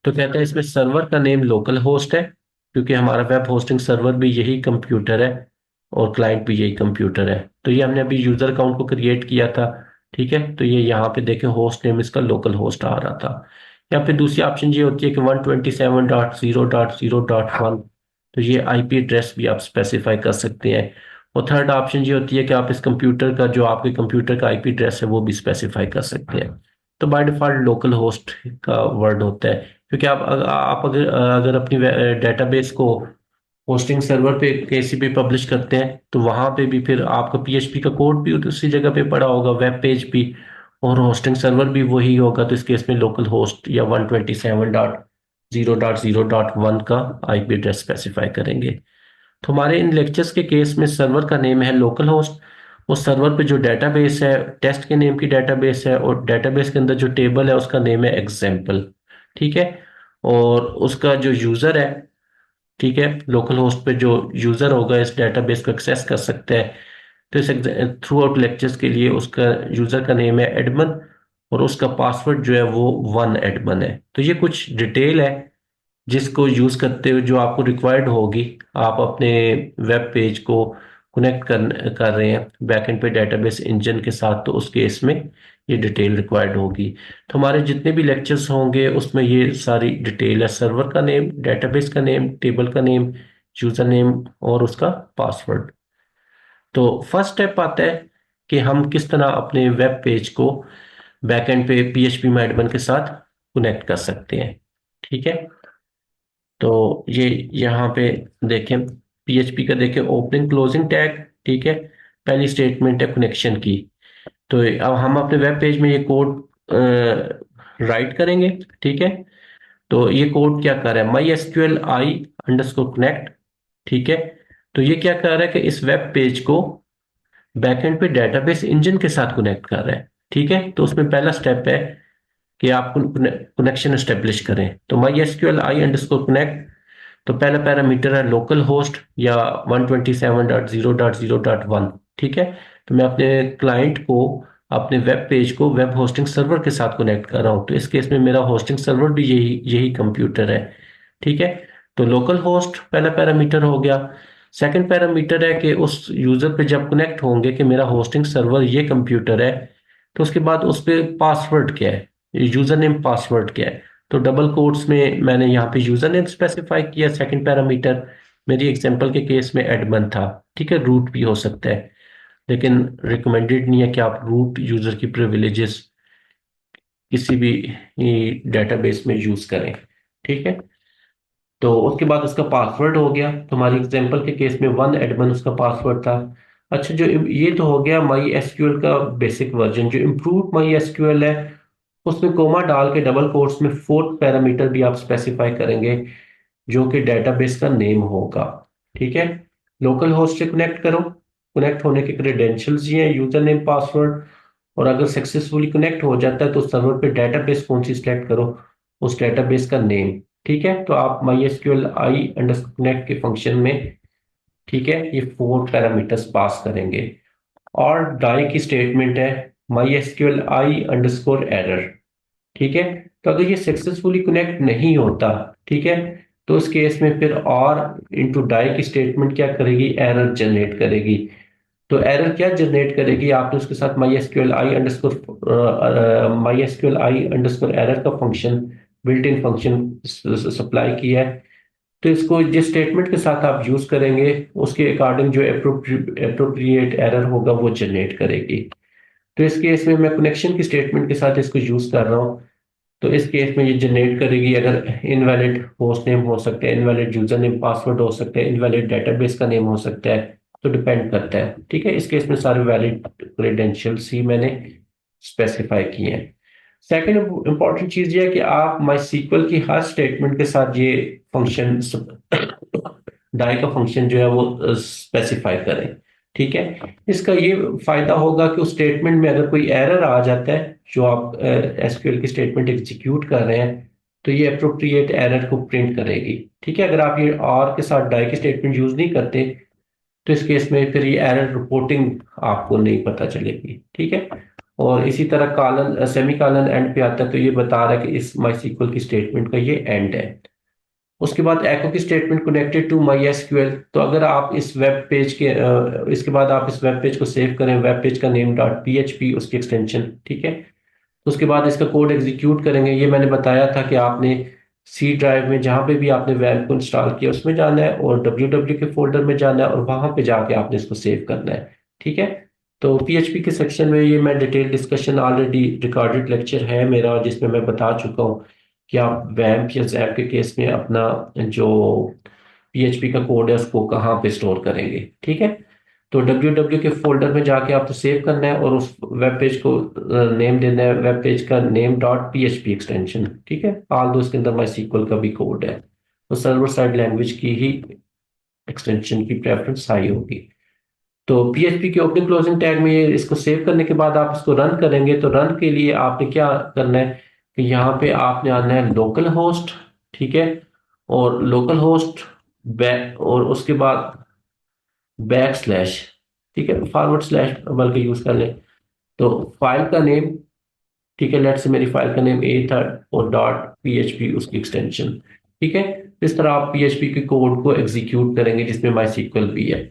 तो कहते हैं इसमें सर्वर का नेम लोकल होस्ट है, क्योंकि हमारा वेब होस्टिंग सर्वर भी यही कंप्यूटर है और क्लाइंट भी यही कंप्यूटर है। तो ये हमने अभी यूजर अकाउंट को क्रिएट किया था। ठीक है, तो ये यहाँ पे देखें होस्ट नेम इसका लोकल होस्ट आ रहा था। या फिर दूसरी ऑप्शन ये होती है कि 127.0.0.1, तो ये IP एड्रेस भी आप स्पेसिफाई कर सकते हैं। और थर्ड ऑप्शन ये होती है कि आप इस कंप्यूटर का, जो आपके कंप्यूटर का IP एड्रेस है, वो भी स्पेसिफाई कर सकते हैं। तो बाय डिफॉल्ट लोकल होस्ट का वर्ड होता है, क्योंकि आप अगर अपनी डेटाबेस को होस्टिंग सर्वर पे किसी भी पब्लिश करते हैं तो वहां पे भी फिर आपका PHP का कोड भी उसी जगह पे पड़ा होगा, वेब पेज भी, और होस्टिंग सर्वर भी वही होगा। तो इस केस में लोकल होस्ट या 127.0.0.1 का IP एड्रेस स्पेसिफाई करेंगे। तो हमारे इन लेक्चर्स के केस में सर्वर का नेम है लोकल होस्ट। उस सर्वर पे जो डेटाबेस है टेस्ट के नेम की डेटाबेस है, और डेटाबेस के अंदर जो टेबल है उसका नेम है एग्जाम्पल। ठीक है, और उसका जो यूजर है, ठीक है, लोकल होस्ट पे जो यूजर होगा इस डेटाबेस को एक्सेस कर सकता है। तो इस थ्रू आउट लेक्चर्स के लिए उसका यूजर का नेम है एडमन, और उसका पासवर्ड जो है वो 1 एडमन है। तो ये कुछ डिटेल है जिसको यूज करते हुए जो आपको रिक्वायर्ड होगी, आप अपने वेब पेज को कनेक्ट कर रहे हैं बैकएंड पे डेटाबेस इंजन के साथ, तो उस केस में ये डिटेल रिक्वायर्ड होगी। तो हमारे जितने भी लेक्चर्स होंगे उसमें ये सारी डिटेल है, सर्वर का नेम, डेटाबेस का नेम, टेबल का नेम, यूजर नेम और उसका पासवर्ड। तो फर्स्ट स्टेप आता है कि हम किस तरह अपने वेब पेज को बैकएंड पे PHP एडमिन के साथ कनेक्ट कर सकते हैं। ठीक है, तो ये यहाँ पे देखें, पीएचपी का देखें ओपनिंग क्लोजिंग टैग। ठीक है, पहली स्टेटमेंट है कनेक्शन की। तो अब हम अपने वेब पेज में ये कोड राइट करेंगे। ठीक है, तो ये कोड क्या कर रहा है, MySQL i underscore connect. ठीक है, तो ये क्या कर रहा है कि इस वेब पेज को बैकएंड पे डेटाबेस इंजन के साथ कनेक्ट कर रहा है। ठीक है, तो उसमें पहला स्टेप है कि आप कनेक्शन एस्टेब्लिश करें। तो MySQL i underscore connect, तो पहला पैरामीटर है लोकल होस्ट या 127.0.0.1। ठीक है, तो मैं अपने क्लाइंट को, अपने वेब पेज को वेब होस्टिंग सर्वर के साथ कनेक्ट कर रहा हूँ। तो इस केस में मेरा होस्टिंग सर्वर भी यही यही कंप्यूटर है। ठीक है, तो लोकल होस्ट पहला पैरामीटर हो गया। सेकंड पैरामीटर है कि उस यूजर पे जब कनेक्ट होंगे कि मेरा होस्टिंग सर्वर ये कंप्यूटर है, तो उसके बाद उस पे पासवर्ड क्या है, यूजर नेम पासवर्ड क्या है। तो डबल कोट्स में मैंने यहाँ पे यूजर नेम स्पेसिफाई किया। सेकंड पैरामीटर मेरी एग्जांपल के केस में एडमन था। ठीक है, रूट भी हो सकता है, लेकिन रिकमेंडेड नहीं है कि आप रूट यूजर की प्रिविलेजेस किसी भी डेटाबेस में यूज करें। ठीक है, तो उसके बाद उसका पासवर्ड हो गया। तो हमारी एग्जांपल के केस में वन एडमन उसका पासवर्ड था। अच्छा, जो ये तो हो गया माई एसक्यूएल का बेसिक वर्जन। जो इम्प्रूव माई एसक्यूएल है, उसमें कोमा डाल के डबल कोट्स में फोर्थ पैरामीटर भी आप स्पेसिफाई करेंगे, जो कि डेटाबेस का नेम होगा। ठीक है, लोकल होस्ट से कनेक्ट करो, कनेक्ट होने के क्रेडेंशियल्स ये हैं, यूजर नेम पासवर्ड। और अगर सक्सेसफुली कनेक्ट हो जाता है तो सर्वर पे डेटाबेस कौन सी सिलेक्ट करो, उस डेटाबेस का नेम। ठीक है, तो आप MySQL i under connect के फंक्शन में, ठीक है, ये फोर पैरामीटर्स पास करेंगे। और डाई की स्टेटमेंट है MySQL i underscore error. ठीक है, तो अगर ये सक्सेसफुली कनेक्ट नहीं होता, ठीक है, तो उस केस में फिर और इनटू डाई की स्टेटमेंट क्या करेगी, एरर जनरेट करेगी। तो एरर क्या जनरेट करेगी, आपने उसके साथ MySQL i underscore error का function, built in function supply किया है। तो इसको जिस स्टेटमेंट के साथ आप यूज करेंगे, उसके अकॉर्डिंग जो अप्रोप्रिएट एरर होगा वो जनरेट करेगी। तो इस केस में मैं कनेक्शन की स्टेटमेंट के साथ इसको यूज कर रहा हूँ। तो इस केस में ये जनरेट करेगी, अगर इनवैलिड होस्ट नेम हो सकता है, इनवैलिड यूजर नेम पासवर्ड हो सकता है, इनवैलिड डेटाबेस का नेम हो सकता है। तो डिपेंड करता है। ठीक है, इस केस में सारे वैलिड क्रेडेंशियल्स ही मैंने स्पेसिफाई किए हैं। सेकंड इंपॉर्टेंट चीज ये है कि आप माई सीक्वल की हर स्टेटमेंट के साथ ये फंक्शन डाई का फंक्शन जो है वो स्पेसिफाई करें। ठीक है, इसका ये फायदा होगा कि उस स्टेटमेंट में अगर कोई एरर आ जाता है, जो आप एसक्यूएल की स्टेटमेंट एग्जीक्यूट कर रहे हैं, तो ये अप्रोप्रिएट एरर को प्रिंट करेगी। ठीक है, अगर आप ये और के साथ डाई की स्टेटमेंट यूज नहीं करते, तो इस केस में फिर ये एरर रिपोर्टिंग आपको नहीं पता चलेगी। ठीक है, और इसी तरह कॉलन सेमी कॉलन एंड पे आता है, तो ये बता रहा है कि इस माई सीक्वल की स्टेटमेंट का ये एंड है। उसके बाद एको की statement connected to my SQL. तो अगर आप इस वेब पेज के इसके बाद आप इस वेब पेज को सेव करें, वेब पेज का नेम डॉट पीएचपी उसकी एक्सटेंशन। ठीक है, तो उसके बाद इसका कोड एग्जीक्यूट करेंगे। ये मैंने बताया था कि आपने सी ड्राइव में जहां पे भी आपने वेब को इंस्टॉल किया उसमें जाना है, और डब्ल्यू डब्ल्यू के फोल्डर में जाना है, और वहां पे जाके आपने इसको सेव करना है। ठीक है, तो पीएचपी के सेक्शन में ये मैं detail discussion already recorded lecture है मेरा, जिसमें मैं बता चुका हूँ कि आप वैम्प या जैप के केस में अपना जो पीएचपी का कोड है उसको कहाँ पे स्टोर करेंगे। ठीक है, तो डब्ल्यू डब्ल्यू के फोल्डर में जाके आपको सेव करना है, और उस वेब पेज को नेम देना है, वेब पेज का नेम डॉट पीएचपी एक्सटेंशन। ठीक है, ऑल दो इसके अंदर माई सीक्वल का भी कोड है। तो सर्वर साइड लैंग्वेज की ही एक्सटेंशन की प्रेफरेंस हाई होगी। तो पीएचपी के ओपनिंग क्लोजिंग टैग में इसको सेव करने के बाद आप इसको रन करेंगे। तो रन के लिए आपने क्या करना है कि यहाँ पे आपने आना है लोकल होस्ट। ठीक है, और लोकल होस्ट बैक, और उसके बाद बैक स्लैश, ठीक है, फॉरवर्ड स्लैश बल्कि यूज कर लें। तो फाइल का नेम, ठीक है, लेट से मेरी फाइल का नेम ए था, और डॉट पीएचपी उसकी एक्सटेंशन। ठीक है, इस तरह आप पीएचपी के कोड को एग्जीक्यूट करेंगे जिसमें माई सीक्वल भी है।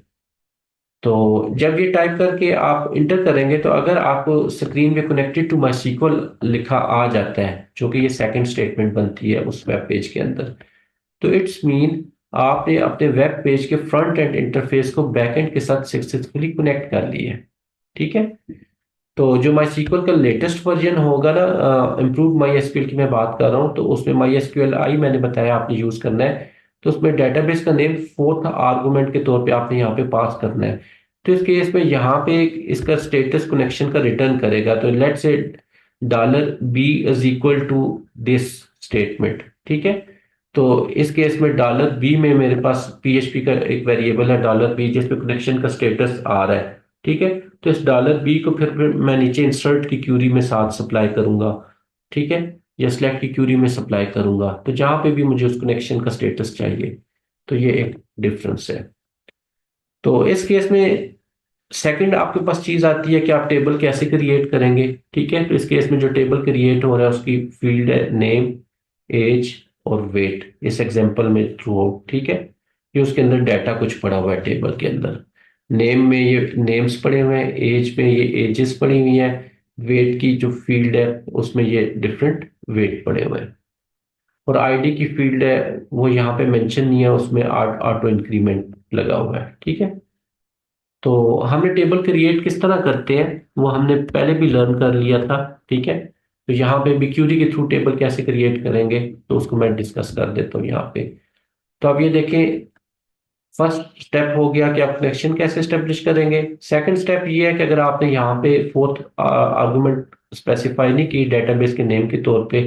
तो जब ये टाइप करके आप इंटर करेंगे, तो अगर आपको स्क्रीन पे कनेक्टेड टू माई सीक्वल लिखा आ जाता है, जो कि ये सेकंड स्टेटमेंट बनती है उस वेब पेज के अंदर, तो इट्स मीन आपने अपने वेब पेज के फ्रंट एंड इंटरफेस को बैक एंड के साथ सक्सेसफुली कनेक्ट कर लिया है। ठीक है, तो जो माई SQL का लेटेस्ट वर्जन होगा ना, इम्प्रूव माई एसक्यूएल की मैं बात कर रहा हूँ, तो उसमें माई एसक्यूएल आई मैंने बताया आपने यूज करना है। तो उसमें डेटाबेस का नेम फोर्थ आर्गुमेंट के तौर पे आपने यहाँ पे पास करना है। तो इस केस में यहाँ पे इसका स्टेटस कनेक्शन का रिटर्न करेगा, तो let say $b is equal to this statement, ठीक है। तो इस केस में $b में मेरे पास PHP का एक वेरिएबल है $b, जिसमें कनेक्शन का स्टेटस आ रहा है, ठीक है। तो इस $b को फिर मैं नीचे इंसर्ट की क्यूरी में साथ सप्लाई करूंगा, ठीक है, या सिलेक्ट की क्यूरी में सप्लाई करूंगा, तो जहां पे भी मुझे उस कनेक्शन का स्टेटस चाहिए। तो ये एक डिफरेंस है। तो इस केस में सेकंड आपके पास चीज आती है कि आप टेबल कैसे क्रिएट करेंगे, ठीक है। तो इस केस में जो टेबल क्रिएट हो रहा है उसकी फील्ड है नेम, एज और वेट, इस एग्जांपल में थ्रू आउट, ठीक है। ये उसके अंदर डाटा कुछ पड़ा हुआ है टेबल के अंदर। नेम में ये नेम्स पड़े हुए हैं, एज में ये एजेस पड़ी हुई है, वेट की जो फील्ड है उसमें ये डिफरेंट वेट पड़े हुए हैं, और आईडी की फील्ड है वो यहाँ पे मेंशन नहीं है, उसमें ऑटो इंक्रीमेंट लगा हुआ है, ठीक है। तो हमने टेबल क्रिएट किस तरह करते हैं वो हमने पहले भी लर्न कर लिया था, ठीक है। तो यहाँ पे भी क्यूरी के थ्रू टेबल कैसे क्रिएट करेंगे तो उसको मैं डिस्कस कर देता हूँ यहाँ पे। तो अब ये देखें, फर्स्ट स्टेप हो गया कि आप कनेक्शन कैसे स्टेब्लिश करेंगे। सेकंड स्टेप ये है कि अगर आपने यहाँ पे फोर्थ आर्गुमेंट स्पेसिफाई नहीं की डेटाबेस के नेम के तौर पे,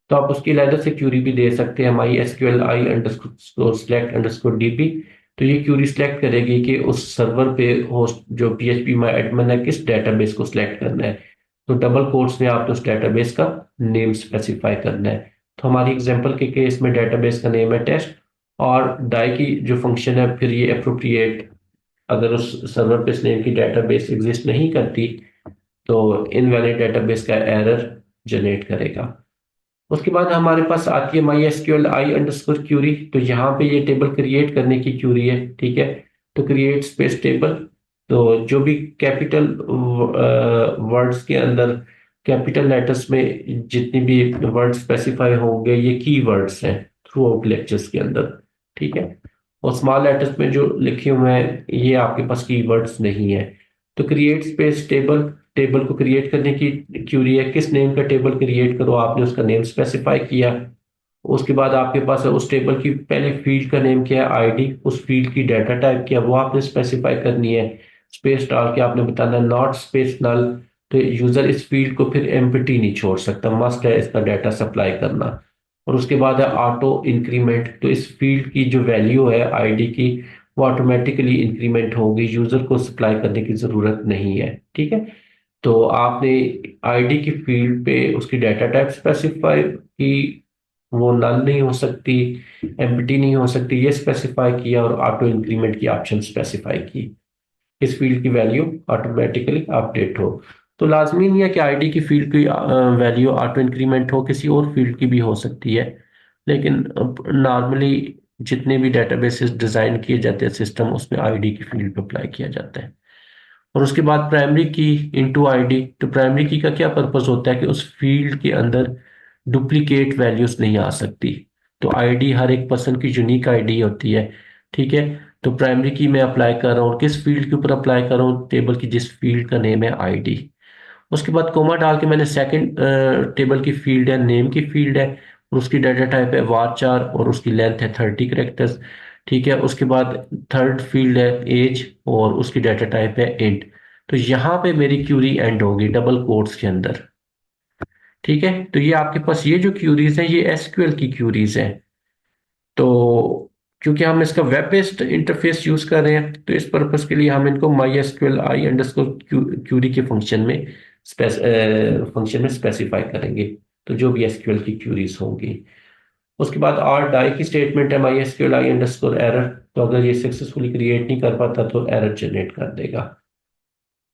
तो आप उसकी अलग से क्यूरी भी दे सकते हैं, माई SQL आई अंडरस्कोर सिलेक्ट अंडरस्कोर DB। तो ये क्यूरी सिलेक्ट करेगी कि उस सर्वर पे होस्ट जो PHP माई एडमिन है किस डेटाबेस को सिलेक्ट करना है। तो डबल कोट्स में आपने उस डेटाबेस का नेम स्पेसिफाई करना है। तो हमारी एग्जांपल के केस में डेटाबेस का नेम है टेस्ट, और डाई की जो फंक्शन है फिर ये अप्रोप्रिएट, अगर उस सर्वर पे इस नेम की डेटाबेस एग्जिस्ट नहीं करती तो इनवैलिड डेटाबेस का एरर जनरेट करेगा। उसके बाद हमारे पास आती है माई SQL आई अंडरस्कोर क्यूरी। तो यहाँ पे ये टेबल क्रिएट करने की क्यूरी है, ठीक है। तो क्रिएट स्पेस टेबल, तो जो भी कैपिटल वर्ड्स के अंदर कैपिटल लेटर्स में जितनी भी वर्ड स्पेसिफाई होंगे ये की वर्ड्स हैं थ्रू आउट लेक्चर्स के अंदर, ठीक है। और स्मॉल लेटर्स में जो लिखे हुए हैं ये आपके पास की वर्ड्स नहीं है। तो क्रिएट स्पेस टेबल, टेबल को क्रिएट करने की क्यूरी है, किस नेम का टेबल क्रिएट करो, आपने उसका नेम स्पेसिफाई किया। उसके बाद आपके पास उस टेबल की पहले फील्ड का नेम क्या है आईडी, उस फील्ड की डाटा टाइप क्या है वो आपने स्पेसिफाई करनी है। स्पेस डाल के आपने बताना नॉट स्पेस नल। तो यूजर इस फील्ड को फिर एम्प्टी नहीं छोड़ सकता, मस्ट है इसका डाटा सप्लाई करना। और उसके बाद है ऑटो इंक्रीमेंट, तो इस फील्ड की जो वैल्यू है आईडी की वो ऑटोमेटिकली इंक्रीमेंट होगी, यूजर को सप्लाई करने की जरूरत नहीं है, ठीक है। तो आपने आईडी की फील्ड पे उसकी डाटा टाइप स्पेसिफाई की, वो नल नहीं हो सकती, एम्प्टी नहीं हो सकती, ये स्पेसिफाई किया, और ऑटो इंक्रीमेंट की ऑप्शन स्पेसिफाई की, इस फील्ड की वैल्यू ऑटोमेटिकली अपडेट हो। तो लाजमी नहीं है कि आईडी की फील्ड की वैल्यू ऑटो इंक्रीमेंट हो, किसी और फील्ड की भी हो सकती है, लेकिन नॉर्मली जितने भी डेटाबेसेस डिजाइन किए जाते हैं सिस्टम उसमें आईडी की फील्ड पे अप्लाई किया जाता है। और उसके बाद प्राइमरी की इनटू आईडी। तो प्राइमरी की का क्या पर्पस होता है कि उस फील्ड के अंदर डुप्लीकेट वैल्यूज नहीं आ सकती। तो आईडी हर एक पर्सन की यूनिक आईडी होती है, ठीक है। तो प्राइमरी की मैं अप्लाई कर रहा हूँ, किस फील्ड के ऊपर अप्लाई कर रहा हूँ, टेबल की जिस फील्ड का नेम है आईडी। उसके बाद कोमा डाल के मैंने सेकंड टेबल की फील्ड है नेम की फील्ड है, और उसकी डाटा टाइप है वारचार, और उसकी लेंथ है 30 कैरेक्टर्स, ठीक है। उसके बाद थर्ड फील्ड है एज, और उसकी डाटा टाइप है इंट। तो यहाँ पे मेरी क्यूरी एंड होगी डबल कोट्स के अंदर, ठीक है। तो ये आपके पास ये जो क्यूरीज हैं ये एसक्यूएल की क्यूरीज हैं। तो क्योंकि हम इसका वेब बेस्ड इंटरफेस यूज कर रहे हैं तो इस पर्पस के लिए हम इनको my SQL i underscore query के फंक्शन में स्पेसिफाई करेंगे, तो जो भी एसक्यूएल की क्यूरीज होंगी। उसके बाद आर डाई की स्टेटमेंट है my SQL i underscore error, तो अगर ये सक्सेसफुली क्रिएट नहीं कर पाता तो एरर जनरेट कर देगा।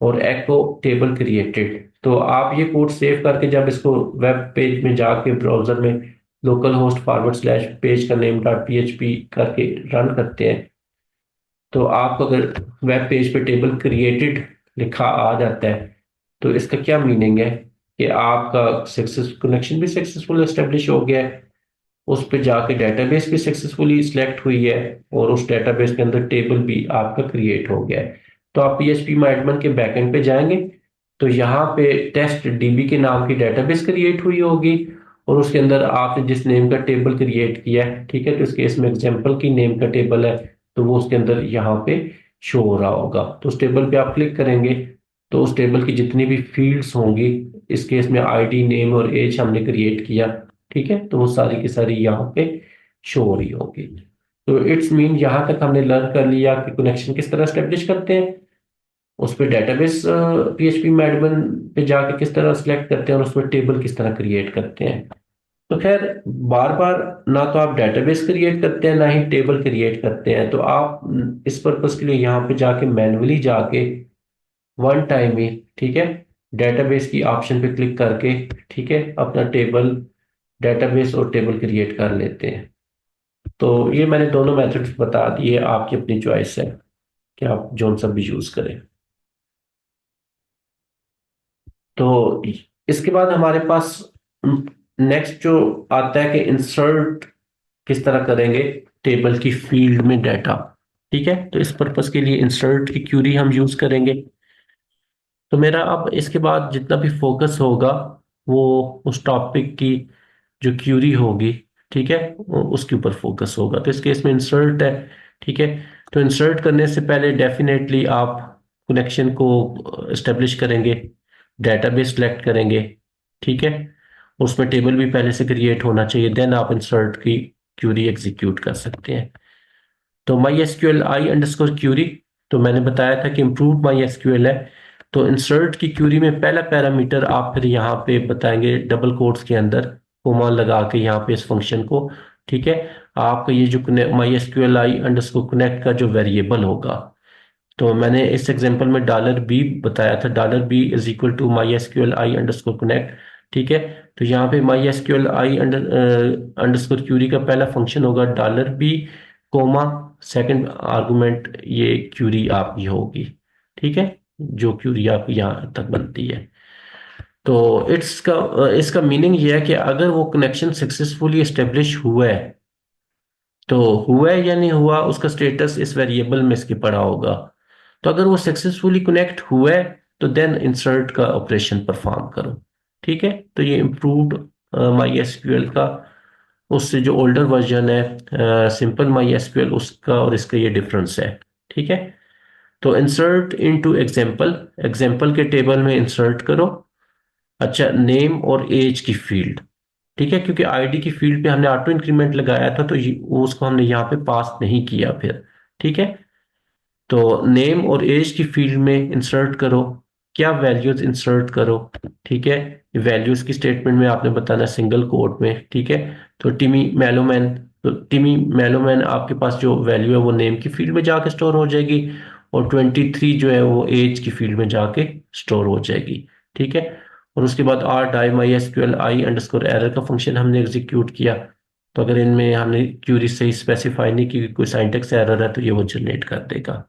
और एको टेबल क्रिएटेड, तो आप ये कोड सेव करके जब इसको वेब पेज में जाके ब्राउजर में local host forward slash page का नेम डॉट PHP करके रन करते हैं, तो आपको अगर वेब पेज पे टेबल क्रिएटेड लिखा आ जाता है तो इसका क्या मीनिंग है कि आपका सक्सेस कनेक्शन भी सक्सेसफुल एस्टेब्लिश हो गया है, उस पे जाके डेटाबेस भी सक्सेसफुली सिलेक्ट हुई है, और उस डेटाबेस के अंदर टेबल भी आपका क्रिएट हो गया है। तो आप PHP एडमिन के बैकएंड पे जाएंगे, तो यहाँ पे टेस्ट डीबी के नाम की डेटाबेस क्रिएट हुई होगी, और उसके अंदर आपने जिस नेम का टेबल क्रिएट किया है, ठीक है, तो इस केस में एग्जाम्पल की नेम का टेबल है, तो वो उसके अंदर यहाँ पे शो हो रहा होगा। तो उस टेबल पे आप क्लिक करेंगे तो उस टेबल की जितनी भी फील्ड्स होंगी, इस केस में आईडी, नेम और एज हमने क्रिएट किया, ठीक है, तो वो सारी की सारी यहाँ पे शो हो रही होगी। तो इट्स मीन यहाँ तक हमने लर्न कर लिया कि कनेक्शन किस तरह स्टेब्लिश करते हैं, उस पर डेटाबेस पीएचपी मैडमन पे जाके किस तरह सिलेक्ट करते हैं, और उसमें टेबल किस तरह क्रिएट करते हैं। तो खैर, बार बार ना तो आप डेटाबेस क्रिएट करते हैं ना ही टेबल क्रिएट करते हैं, तो आप इस पर्पस के लिए यहाँ पे जाके मैन्युअली जाके वन टाइम ही, ठीक है, डेटाबेस की ऑप्शन पे क्लिक करके, ठीक है, अपना टेबल, डेटाबेस और टेबल क्रिएट कर लेते हैं। तो ये मैंने दोनों मेथड्स बता दिए, आपकी अपनी चॉइस है कि आप जोन सा भी यूज करें। तो इसके बाद हमारे पास नेक्स्ट जो आता है कि इंसर्ट किस तरह करेंगे टेबल की फील्ड में डाटा। ठीक है, तो इस पर्पस के लिए इंसर्ट की क्यूरी हम यूज करेंगे। तो मेरा अब इसके बाद जितना भी फोकस होगा वो उस टॉपिक की जो क्यूरी होगी, ठीक है, उसके ऊपर फोकस होगा। तो इस केस में इंसर्ट है, ठीक है। तो इंसर्ट करने से पहले डेफिनेटली आप कनेक्शन को एस्टेब्लिश करेंगे, डेटाबेस सेलेक्ट करेंगे, ठीक है, उसमें टेबल भी पहले से क्रिएट होना चाहिए, देन आप इंसर्ट की क्यूरी एग्जीक्यूट कर सकते हैं। तो my SQL i underscore query, तो मैंने बताया था कि इम्प्रूव माई एसक्यूएल है। तो इंसर्ट की क्यूरी में पहला पैरामीटर आप फिर यहाँ पे बताएंगे डबल कोट्स के अंदर कोमा लगा के यहाँ पे इस फंक्शन को, ठीक है, आपका ये जो my SQL i underscore connect का जो वेरिएबल होगा, तो मैंने इस एग्जांपल में डॉलर बी बताया था, dollar b is equal to my SQL i underscore connect, ठीक है। तो यहाँ पे my SQL i underscore query का पहला फंक्शन होगा dollar b comma, second argument ये क्यूरी आपकी होगी, ठीक है, जो क्यूरी आपकी यहाँ तक बनती है। तो इसका मीनिंग ये है कि अगर वो कनेक्शन सक्सेसफुली एस्टेब्लिश हुआ है, तो हुआ है या नहीं हुआ उसका स्टेटस इस वेरिएबल में इसके पड़ा होगा। तो अगर वो सक्सेसफुली कनेक्ट हुआ है तो देन इंसर्ट का ऑपरेशन परफॉर्म करो, ठीक है। तो ये इम्प्रूव्ड माई एसक्यूएल का उससे जो ओल्डर वर्जन है सिंपल माई एसक्यूएल, उसका और इसका ये डिफरेंस है, ठीक है। तो इंसर्ट इनटू एग्जांपल, एग्जांपल के टेबल में इंसर्ट करो, अच्छा, नेम और एज की फील्ड, ठीक है, क्योंकि आईडी की फील्ड पे हमने ऑटो इंक्रीमेंट लगाया था, तो उसको हमने यहाँ पे पास नहीं किया फिर, ठीक है। तो नेम और एज की फील्ड में इंसर्ट करो, क्या वैल्यूज इंसर्ट करो, ठीक है, वैल्यूज की स्टेटमेंट में आपने बताना सिंगल कोट में, ठीक है। तो टिमी मैलोमैन, तो टिमी मैलोमैन आपके पास जो वैल्यू है वो नेम की फील्ड में जाके स्टोर हो जाएगी, और 23 जो है वो एज की फील्ड में जाके स्टोर हो जाएगी, ठीक है। और उसके बाद or time my SQL i underscore error का फंक्शन हमने एग्जीक्यूट किया। तो अगर इनमें हमने क्यूरी सही स्पेसिफाई नहीं की, कोई साइंटेक्स एरर है, तो ये वो जनरेट कर देगा।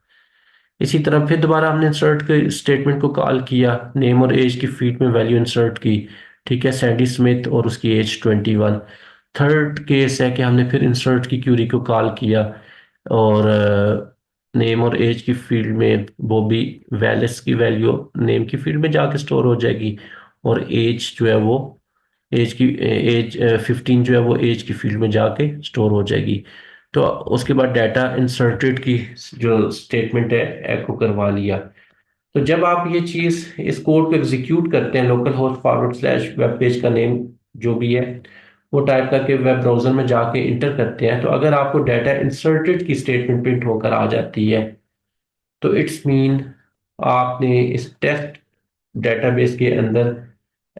इसी तरह फिर दोबारा हमने इंसर्ट के स्टेटमेंट को कॉल किया, नेम और एज की फील्ड में वैल्यू इंसर्ट की, ठीक है, सैंडी स्मिथ और उसकी एज 21। थर्ड केस है कि हमने फिर इंसर्ट की क्यूरी को कॉल किया, और नेम और एज की फील्ड में बॉबी वेलिस की वैल्यू नेम की फील्ड में जाके स्टोर हो जाएगी, और एज जो है वो एज 15 जो है वो एज की फील्ड में जाके स्टोर हो जाएगी। तो उसके बाद डाटा इंसर्टेड की जो स्टेटमेंट है एको करवा लिया। तो जब आप ये चीज इस कोड को एग्जीक्यूट करते हैं, local host forward slash web page का नेम जो भी है वो टाइप करके वेब ब्राउजर में जाके इंटर करते हैं, तो अगर आपको डाटा इंसर्टेड की स्टेटमेंट प्रिंट होकर आ जाती है, तो इट्स मीन आपने इस टेस्ट डेटाबेस के अंदर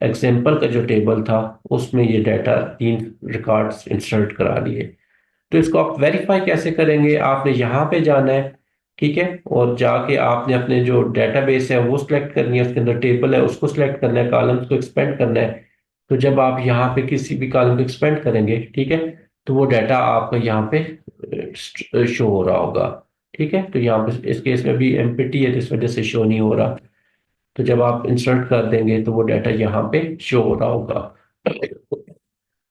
एग्जाम्पल का जो टेबल था उसमें ये डाटा 3 रिकॉर्ड्स इंसर्ट करा लिए। तो इसको आप वेरीफाई कैसे करेंगे, आपने यहाँ पे जाना है, ठीक है, और जाके आपने अपने जो डेटाबेस है वो सिलेक्ट करनी है, उसके अंदर टेबल है उसको सिलेक्ट करना है, कॉलम्स को एक्सपेंड करना है। तो जब आप यहाँ पे किसी भी कॉलम को एक्सपेंड करेंगे, ठीक है, तो वो डाटा आपका यहाँ पे शो हो रहा होगा, ठीक है। तो यहाँ पे इस केस में भी एम्प्टी है, तो इस वजह से शो नहीं हो रहा। तो जब आप इंसर्ट कर देंगे तो वो डाटा यहाँ पे शो हो रहा होगा,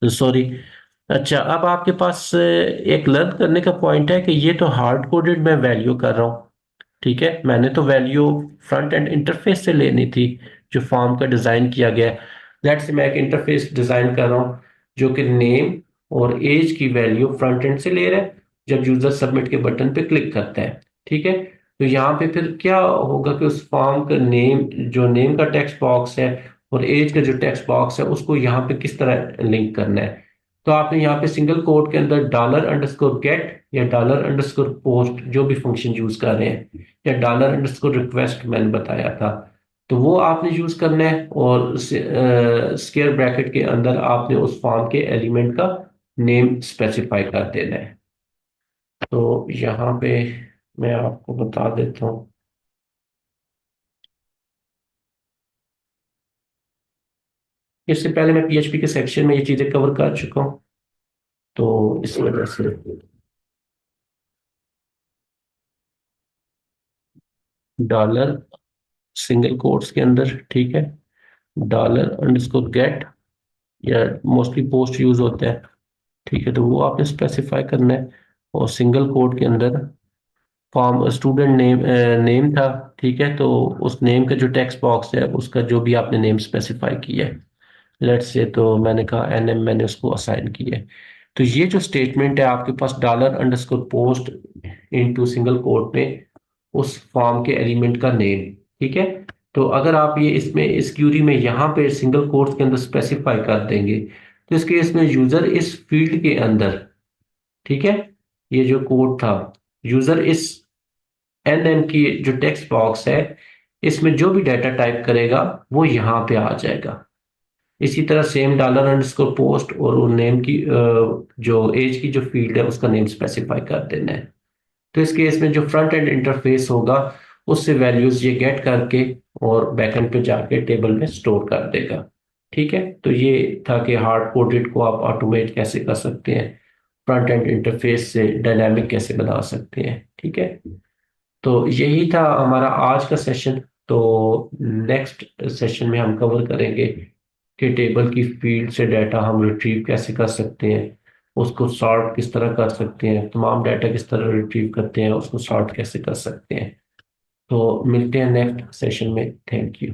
सॉरी। अच्छा, अब आपके पास एक लर्न करने का पॉइंट है कि ये तो हार्ड कोडेड मैं वैल्यू कर रहा हूँ, ठीक है, मैंने तो वैल्यू फ्रंट एंड इंटरफेस से लेनी थी, जो फॉर्म का डिज़ाइन किया गया है। लेट्स से मैं एक इंटरफेस डिज़ाइन कर रहा हूँ जो कि नेम और एज की वैल्यू फ्रंट एंड से ले रहा है जब यूजर सबमिट के बटन पे क्लिक करता है। ठीक है, तो यहाँ पे फिर क्या होगा कि उस फॉर्म का नेम, जो नेम का टेक्स्ट बॉक्स है और एज का जो टेक्स्ट बॉक्स है, उसको यहाँ पे किस तरह लिंक करना है। तो आपने यहाँ पे सिंगल कोट के अंदर $_गेट या $_पोस्ट जो भी फंक्शन यूज कर रहे हैं, या $_रिक्वेस्ट मैंने बताया था, तो वो आपने यूज करना है। और स्क्वायर ब्रैकेट के अंदर आपने उस फॉर्म के एलिमेंट का नेम स्पेसिफाई कर देना है। तो यहाँ पे मैं आपको बता देता हूँ। इससे पहले मैं पीएचपी के सेक्शन में ये चीजें कवर कर चुका हूँ, तो इस वजह से डॉलर सिंगल कोट्स के अंदर, ठीक है, $_गेट, या मोस्टली पोस्ट यूज होता है, ठीक है, तो वो आपने स्पेसिफाई करना है। और सिंगल कोट के अंदर फॉर्म स्टूडेंट नेम नेम था, ठीक है, तो उस नेम का जो टेक्स्ट बॉक्स है उसका जो भी आपने नेम स्पेसिफाई किया है, लेट्स से तो मैंने कहा NM, मैंने उसको असाइन किया है। तो ये जो स्टेटमेंट है आपके पास $_पोस्ट इनटू सिंगल कोट में उस फॉर्म के एलिमेंट का नेम, ठीक है। तो अगर आप ये इसमें इस क्यूरी में यहाँ पे सिंगल कोट्स के अंदर स्पेसिफाई कर देंगे, तो इस केस में यूजर इस फील्ड के अंदर, ठीक है, ये जो कोड था, यूजर इस NM की जो टेक्स्ट बॉक्स है इसमें जो भी डाटा टाइप करेगा वो यहाँ पे आ जाएगा। इसी तरह सेम $_पोस्ट और वो नेम की जो एज की जो फील्ड है उसका नेम स्पेसिफाई कर देना है। तो इस केस में जो फ्रंट एंड इंटरफेस होगा उससे वैल्यूज ये गेट करके और बैकएंड पे जाके टेबल में स्टोर कर देगा। ठीक है, तो ये था कि हार्ड कोडेड को आप ऑटोमेट कैसे कर सकते हैं, फ्रंट एंड इंटरफेस से डायनामिक कैसे बना सकते हैं। ठीक है, तो यही था हमारा आज का सेशन। तो नेक्स्ट सेशन में हम कवर करेंगे कि टेबल की फील्ड से डाटा हम रिट्रीव कैसे कर सकते हैं, उसको सॉर्ट किस तरह कर सकते हैं, तमाम डाटा किस तरह रिट्रीव करते हैं, उसको सॉर्ट कैसे कर सकते हैं। तो मिलते हैं नेक्स्ट सेशन में। Thank you.